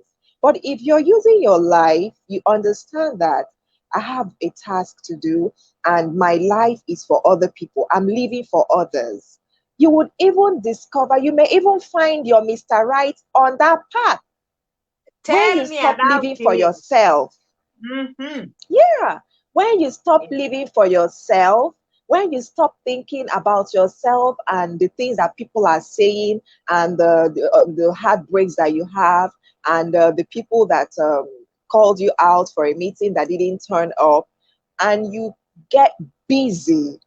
But if you're using your life, you understand that I have a task to do and my life is for other people. I'm living for others. You would even discover, you may even find your Mr. Right on that path when you Tell me stop about living for it. yourself. Mm-hmm. Yeah, when you stop living for yourself, when you stop thinking about yourself and the things that people are saying and the heartbreaks that you have and the people that called you out for a meeting that didn't turn up, and you get busy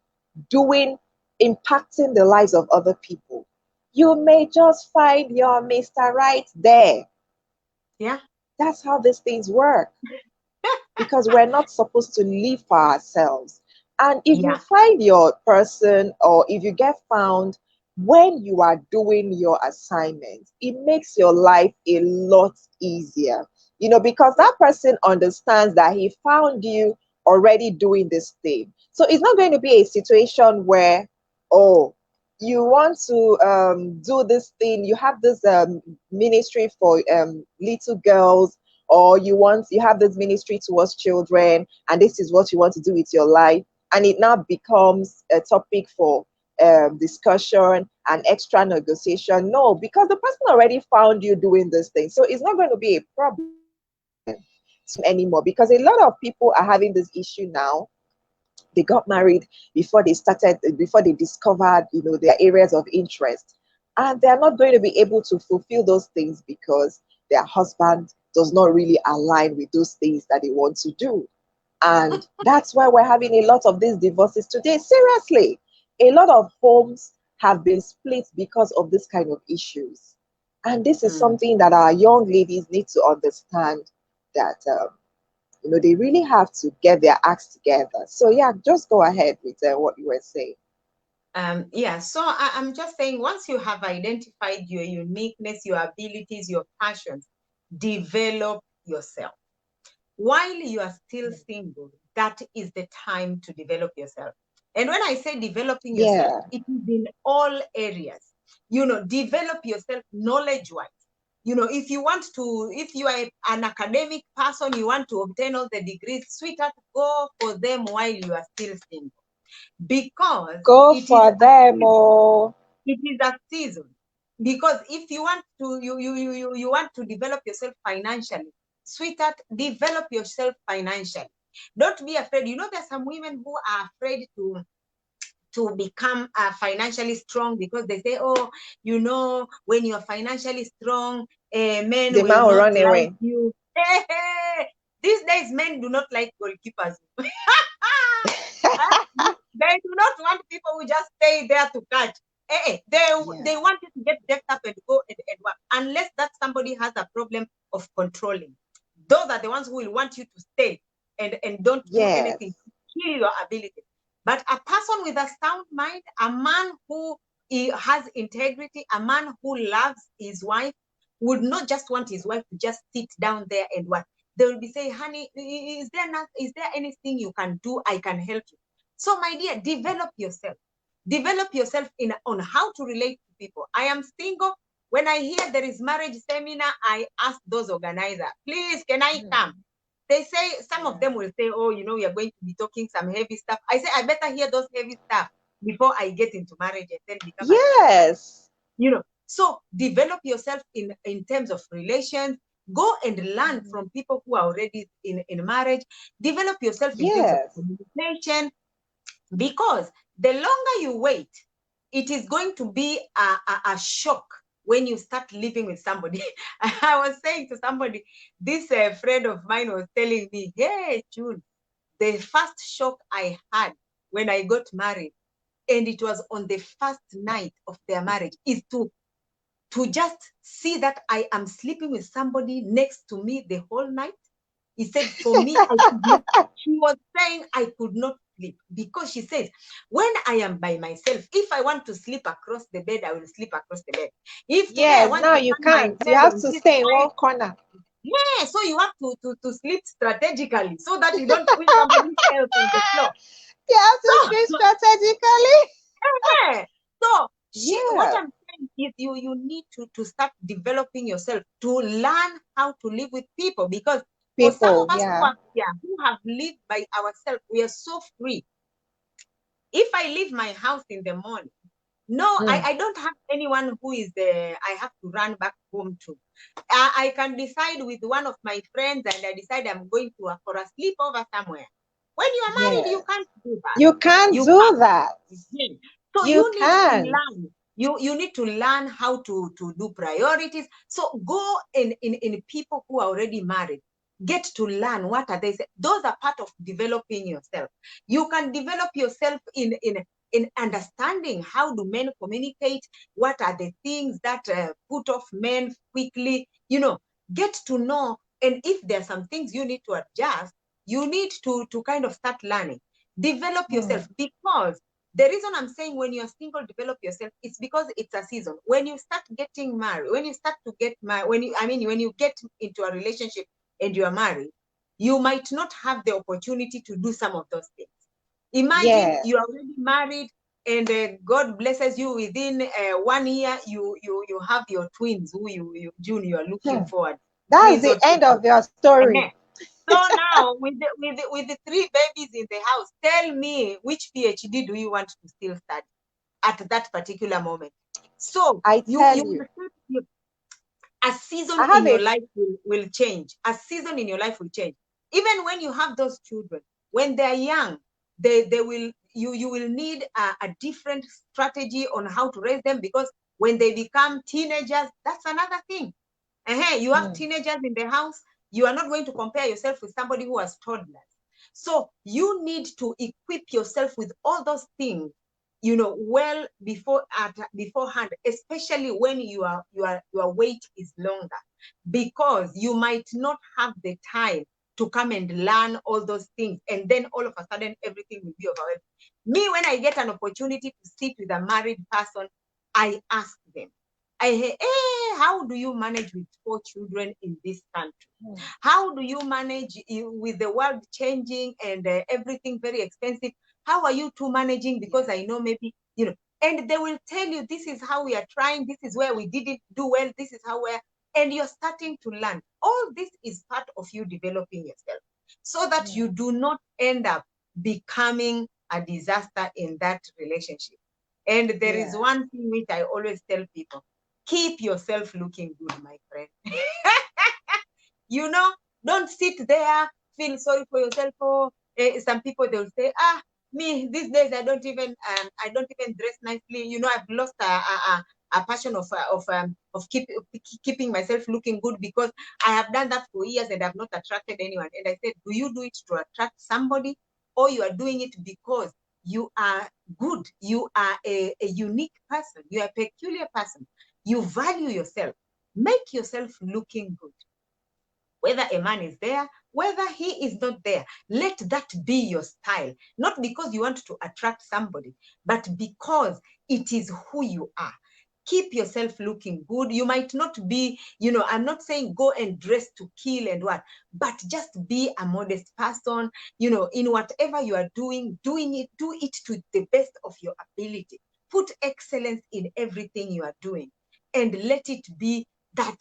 doing, impacting the lives of other people, you may just find your Mr. Right there. Yeah. That's how these things work, because we're not supposed to live for ourselves. And if you Yeah. find your person, or if you get found when you are doing your assignment, it makes your life a lot easier. Because that person understands that he found you already doing this thing. So it's not going to be a situation where, oh, you want to do this thing, you have this ministry for little girls, or you have this ministry towards children, and this is what you want to do with your life, and it now becomes a topic for discussion and extra negotiation. No, because the person already found you doing this thing, so it's not going to be a problem anymore. Because a lot of people are having this issue now. They got married before they discovered, their areas of interest, and they're not going to be able to fulfill those things because their husband does not really align with those things that they want to do. And that's why we're having a lot of these divorces today. Seriously, a lot of homes have been split because of this kind of issues. And this is something that our young ladies need to understand, that they really have to get their acts together. So yeah, just go ahead with what you were saying. Yeah, so I'm just saying, once you have identified your uniqueness, your abilities, your passions, develop yourself. While you are still single, that is the time to develop yourself. And when I say developing yourself, Yeah. it is in all areas. Develop yourself knowledge-wise. If you are an academic person, you want to obtain all the degrees, sweetheart, go for them while you are still single. Because Go it is for a them, season. oh. It is a season. Because if you want to you want to develop yourself financially, sweetheart, develop yourself financially. Don't be afraid. There's some women who are afraid to become financially strong, because they say, oh, when you're financially strong, men The will man will not run like away. you. Hey, hey. These days, men do not like goalkeepers. They do not want people who just stay there to catch. They Yeah. want you to get decked up and go and work. Unless that somebody has a problem of controlling. Those are the ones who will want you to stay and don't do Yes. anything to kill your ability. But a person with a sound mind, a man who has integrity, a man who loves his wife, would not just want his wife to just sit down there and work. They will be saying, honey, is there anything you can do? I can help you. So, my dear, develop yourself. Develop yourself on how to relate to people. I am single. When I hear there is marriage seminar, I ask those organizers, please, can I come? They say, some of them will say, oh, we are going to be talking some heavy stuff. I say, I better hear those heavy stuff before I get into marriage and then become Yes. So develop yourself in terms of relations. Go and learn from people who are already in marriage. Develop yourself in terms of Yes. communication, because the longer you wait, it is going to be a shock when you start living with somebody. I was saying to somebody, this friend of mine was telling me, hey, June, the first shock I had when I got married, and it was on the first night of their marriage, is to just see that I am sleeping with somebody next to me the whole night. He said, for me, I could not. She was saying I could not sleep, because she says, when I am by myself, if I want to sleep across the bed, I will sleep across the bed. If today I Yes. want Now to you turn my can't. You head have on to this stay in side, one corner. yeah, so you have to sleep strategically so that you don't put somebody else on the floor. You have to So, sleep strategically. yeah. So what Yeah. I'm saying is you need to start developing yourself, to learn how to live with people, because for some of People. us who Yeah. are here, who have lived by ourselves, we are so free. If I leave my house in the morning, no, I don't have anyone who is there. I have to run back home to. I can decide with one of my friends, and I decide I'm going to for a sleepover somewhere. When you are married, you Yes. can't do that. You can't You do can't. that. Mhm. So You you need to can't. learn. You need to learn how to do priorities. So go in people who are already married. Get to learn what are they say. Those are part of developing yourself. You can develop yourself in understanding how do men communicate, what are the things that put off men quickly, get to know. And if there are some things you need to adjust, you need to kind of start learning. Develop yourself, because the reason I'm saying when you're single, develop yourself, it's because it's a season. When you start getting married, when you start to get married, when you get into a relationship and you are married, you might not have the opportunity to do some of those things. Imagine Yes. you are already married, and God blesses you within 1 year, you have your twins who you June, you are looking forward. That's Please the don't say end of that. your story. Ehen. So now, with the three babies in the house, tell me which PhD do you want to still study at that particular moment? So I you tell you, will a season I in have your a life will change. A season in your life will change. Even when you have those children, when they're young, they will you will need a different strategy on how to raise them, because when they become teenagers, that's another thing. You have mm, teenagers in the house, you are not going to compare yourself with somebody who has toddlers. So you need to equip yourself with all those things, well beforehand, especially when your wait is longer, because you might not have the time to come and learn all those things, and then all of a sudden everything will be overwhelmed. Me, when I get an opportunity to sit with a married person, I ask them, how do you manage with 4 children in this country? mm, How do you manage with the world changing and everything very expensive? How are you two managing? Because yeah, I know maybe, and they will tell you, this is how we are trying, this is where we didn't do well, this is how we're, and you're starting to learn. All this is part of you developing yourself so that mm, you do not end up becoming a disaster in that relationship. And there is yeah, one thing which I always tell people: keep yourself looking good, my friend. you know, don't sit there, feel sorry for yourself. Or some people, they'll say, me these days I don't even dress nicely. I've lost a passion keeping myself looking good, because I have done that for years and I've not attracted anyone. And I said, do you do it to attract somebody, or you are doing it because you are good? You are a unique person. You are a peculiar person. You value yourself. Make yourself looking good. Whether a man is there, whether he is not there, let that be your style. Not because you want to attract somebody, but because it is who you are. Keep yourself looking good. You might not be, I'm not saying go and dress to kill and what, but just be a modest person, in whatever you are do it to the best of your ability. Put excellence in everything you are doing, and let it be that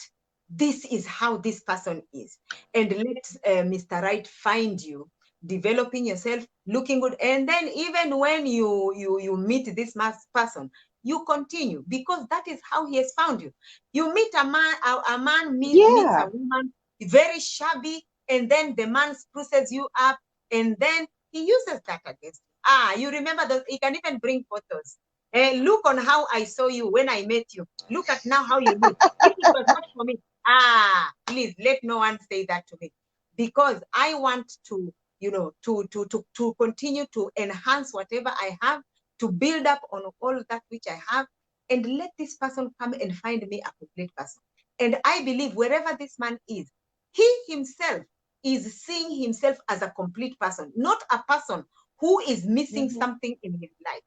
this is how this person is. And let Mr. Right find you, developing yourself, looking good. And then even when you meet this person, you continue, because that is how he has found you. You meet a man meets a yeah. woman very shabby, and then the man spruces you up, and then he uses that against you. You remember that he can even bring photos. Look on how I saw you when I met you. Look at now how you look. If it was not for me, please let no one say that to me, because I want to, to continue to enhance whatever I have, to build up on all that which I have, and let this person come and find me a complete person. And I believe wherever this man is, he himself is seeing himself as a complete person, not a person who is missing Mhm. something in his life.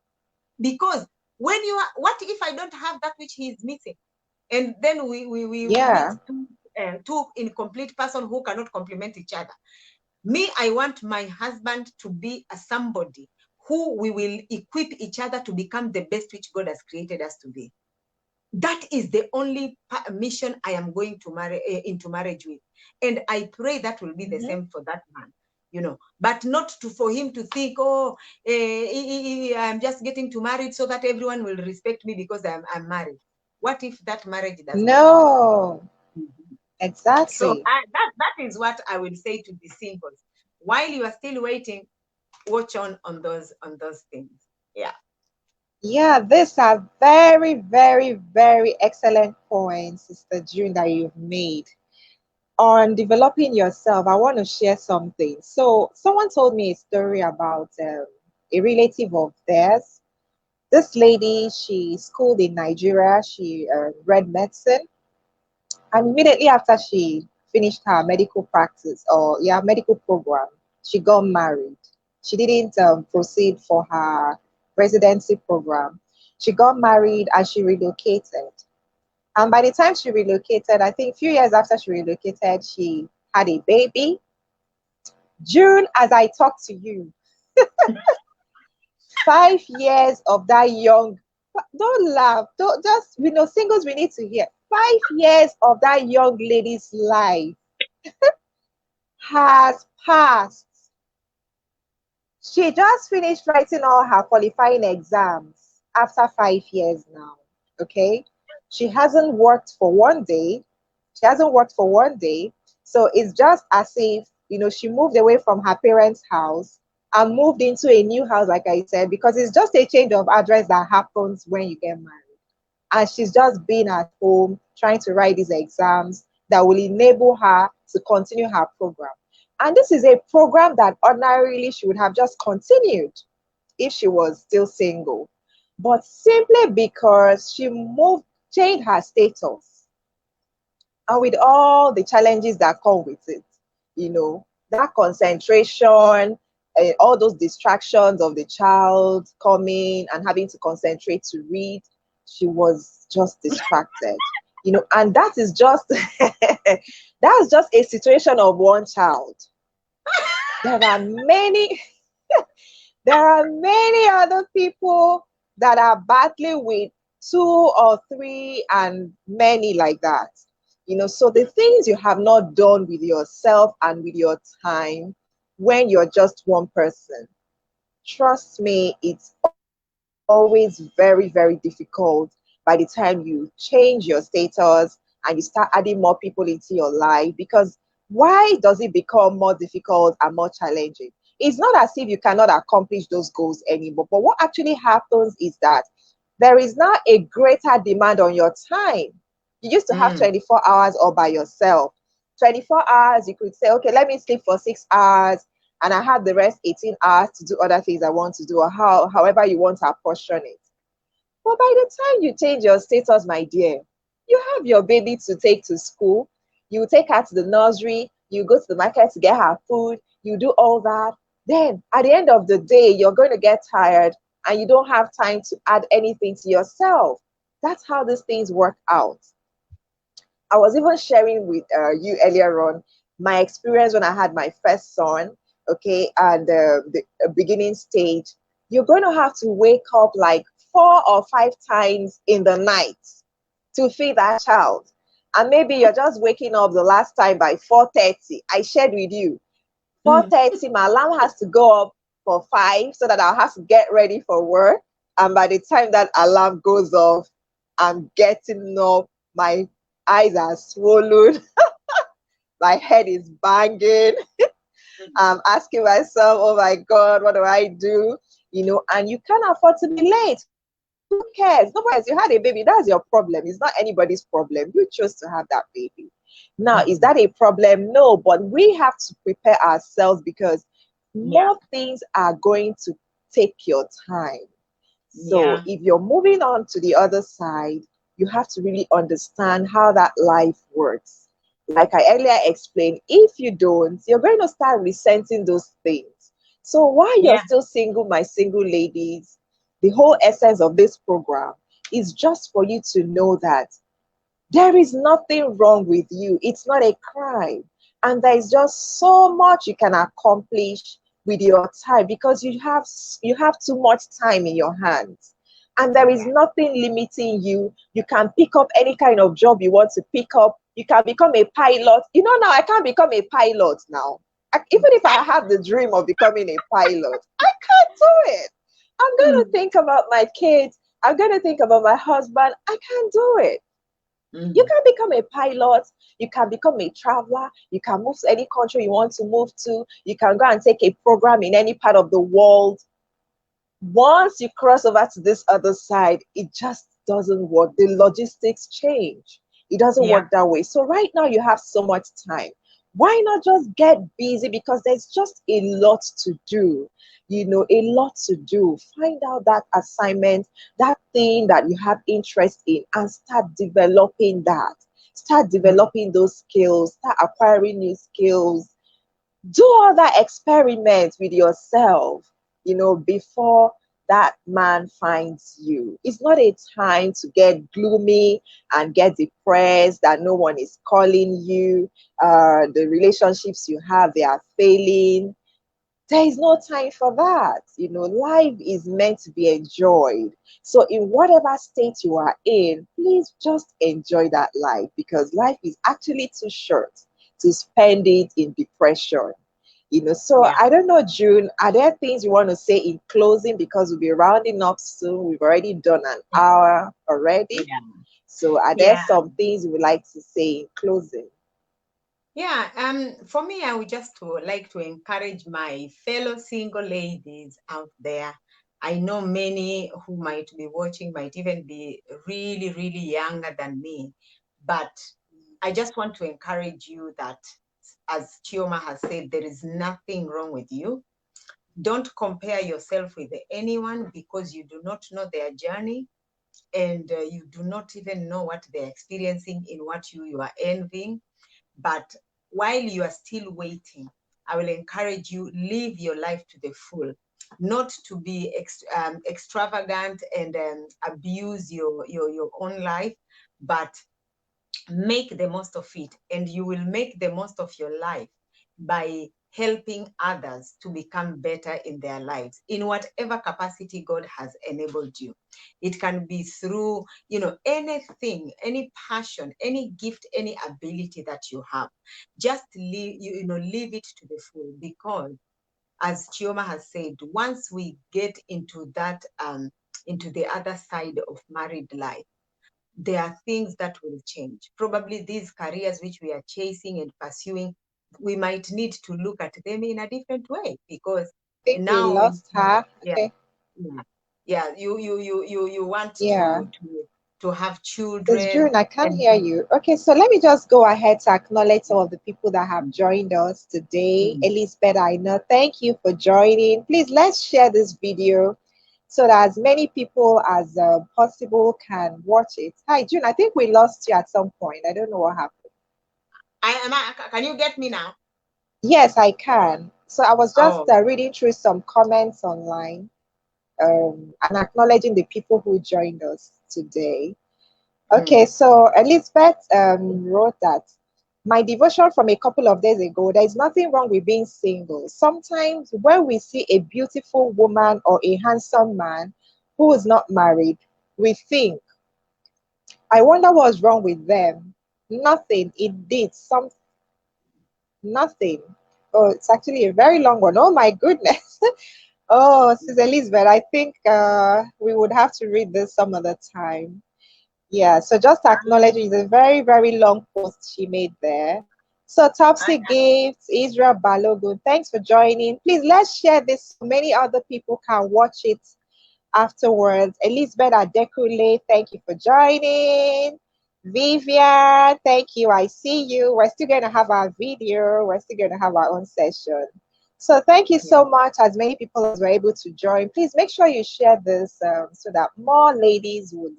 Because when you are, what if I don't have that which he is missing? And then we meet Yeah. two incomplete person who cannot complement each other. Me, I want my husband to be a somebody who we will equip each other to become the best which God has created us to be. That is the only mission I am going to marry into marriage with, and I pray that will be the Mhm. same for that man. But not for him to think, oh, I'm just getting to marry so that everyone will respect me because I'm married. What if that marriage does not last? No, Mhm. So exactly. that is what I will say to the singles. While you are still waiting, watch on those things. Yeah. Yeah, these are very, very, very excellent points, Sister June, that you've made. On developing yourself, I want to share something. So, someone told me a story about a relative of theirs. This lady, she schooled in Nigeria. She read medicine, and immediately after she finished her medical practice, or yeah, medical program, she got married. She didn't proceed for her residency program. She got married and she relocated. And by the time she relocated, I think a few years after she relocated, she had a baby. June, as I talk to you, 5 years of that young, don't laugh, don't just, singles, we need to hear. 5 years of that young lady's life has passed. She just finished writing all her qualifying exams after 5 years now. Okay. She hasn't worked for one day. She hasn't worked for one day. So it's just as if, she moved away from her parents' house and moved into a new house, like I said, because it's just a change of address that happens when you get married. And she's just been at home trying to write these exams that will enable her to continue her program. And this is a program that ordinarily she would have just continued if she was still single. But simply because she moved, changed her status, and with all the challenges that come with it, that concentration, all those distractions of the child coming and having to concentrate to read, she was just distracted. And that is just that's just a situation of one child. There are many there are many other people that are battling with two or three and many like that. So the things you have not done with yourself and with your time when you're just one person, trust me, it's always very, very difficult by the time you change your status and you start adding more people into your life. Because why does it become more difficult and more challenging? It's not as if you cannot accomplish those goals anymore, but what actually happens is that there is now a greater demand on your time. You used to have Mm. 24 hours all by yourself. 24 hours, you could say, okay, let me sleep for 6 hours and I have the rest 18 hours to do other things I want to do, or however you want to apportion it. But by the time you change your status, my dear, you have your baby to take to school, you take her to the nursery, you go to the market to get her food, you do all that. Then at the end of the day, you're going to get tired and you don't have time to add anything to yourself. That's how these things work out. I was even sharing with you earlier on my experience when I had my first son, okay, and the beginning stage. You're going to have to wake up like 4 or 5 times in the night to feed that child. And maybe you're just waking up the last time by 4:30. I shared with you. Mm. 4:30, my alarm has to go up for 5 so that I'll have to get ready for work. And by the time that alarm goes off, I'm getting up. My eyes are swollen. My head is banging. I'm asking myself, oh my God, what do I do? And you can't afford to be late. Who cares? Nobody cares. You had a baby. That's your problem. It's not anybody's problem. You chose to have that baby. Now, is that a Mhm. problem? No, but we have to prepare ourselves because Yeah. more things are going to take your time. So Yeah. if you're moving on to the other side, you have to really understand how that life works. Like I earlier explained, if you don't, you're going to start resenting those things. So while you're Yeah. still single, my single ladies, the whole essence of this program is just for you to know that there is nothing wrong with you. It's not a crime. And there is just so much you can accomplish with your time because you have too much time in your hands. And there is Yeah. nothing limiting you. You can pick up any kind of job you want to pick up. You can become a pilot. Now I can't become a pilot now. Even if I have the dream of becoming a pilot, I can't do it. I'm going to Mm. think about my kids. I'm going to think about my husband. I can't do it. You Mm. can become a pilot, you can become a traveler, you can move to any country you want to move to, you can go and take a program in any part of the world. Once you cross over to this other side, it just doesn't work. The logistics change. It doesn't Yeah. work that way. So right now you have so much time. Why not just get busy? Because there's just a lot to do. A lot to do. Find out that assignment, that thing that you have interest in, and start developing that. Start Mm. developing those skills, start acquiring new skills, do other experiments with yourself, before that man finds you. It's not a time to get gloomy and get depressed that no one is calling you. The relationships you have, they are failing. There is no time for that. Life is meant to be enjoyed. So, in whatever state you are in, please just enjoy that life, because life is actually too short to spend it in depression. So Yeah. I don't know, June, are there things you want to say in closing? Because we'll be rounding up soon. We've already done an hour already. Yeah. So, are there Yeah. some things you would like to say in closing? Yeah, for me, I would just like to encourage my fellow single ladies out there. I know many who might be watching might even be really, really younger than me, but I just want to encourage you that, as Chioma has said, there is nothing wrong with you. Don't compare yourself with anyone, because you do not know their journey, and you do not even know what they're experiencing in what you are envying. But while you are still waiting, I will encourage you, live your life to the full, not to be extravagant and abuse your own life, but make the most of it. And you will make the most of your life by helping others to become better in their lives in whatever capacity God has enabled you. It can be through, anything, any passion, any gift, any ability that you have. Just leave it to the full, because as Chioma has said, once we get into that, into the other side of married life, there are things that will change. Probably these careers which we are chasing and pursuing, we might need to look at them in a different way, because I think we now lost her. yeah, Okay. yeah, yeah, you want Yeah. to have Ms. children June, I can't and hear you. Okay, so let me just go ahead to acknowledge some of the people that have joined us today. mm, Elizabeth, I know, thank you for joining. Please let's share this video so that as many people as possible can watch it. Hi, June, I think we lost you at some point. I don't know what happened. can you get me now? Yes, I can. So I was just Oh. reading through some comments online, and acknowledging the people who joined us today. Okay, mm. so Elizabeth wrote that my devotion from a couple of days ago, there is nothing wrong with being single. Sometimes when we see a beautiful woman or a handsome man who is not married, we think, I wonder what's wrong with them. Nothing. It did some nothing. Oh, it's actually a very long one. Oh my goodness. Oh, Sister Elizabeth, I think we would have to read this some other time. Yeah, so just acknowledge it's a very, very long post she made there. So I, Topsy Gifts, Israel Balogun, thanks for joining. Please let's share this so many other people can watch it afterwards. Elizabeth Adekule, thank you for joining. Vivian, thank you. I see you. We're still going to have our video. We're still going to have our own session. So thank you yeah, so much, as many people as were able to join. Please make sure you share this so that more ladies would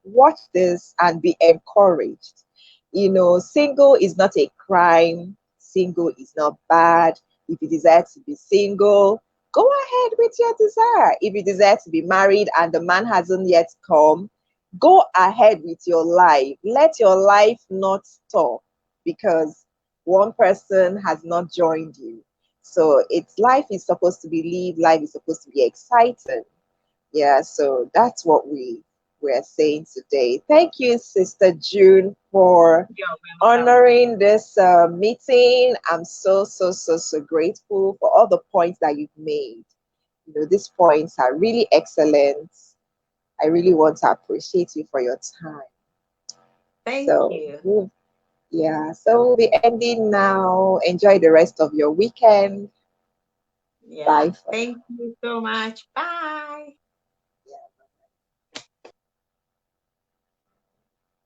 watch this and be encouraged. Single is not a crime, single is not bad. If you desire to be single, go ahead with your desire. If you desire to be married and the man hasn't yet come, go ahead with your life. Let your life not stop because one person has not joined you. So it's life is supposed to be lived, life is supposed to be exciting. Yeah, so that's what we're saying today. Thank you, Sister June, for you're welcome. honoring this meeting. I'm so, so, so, so grateful for all the points that you've made. These points are really excellent. I really want to appreciate you for your time. Thank So, you. yeah, so we'll be ending now. Enjoy the rest of your weekend. Yeah, Bye for now. thank you so much. Bye.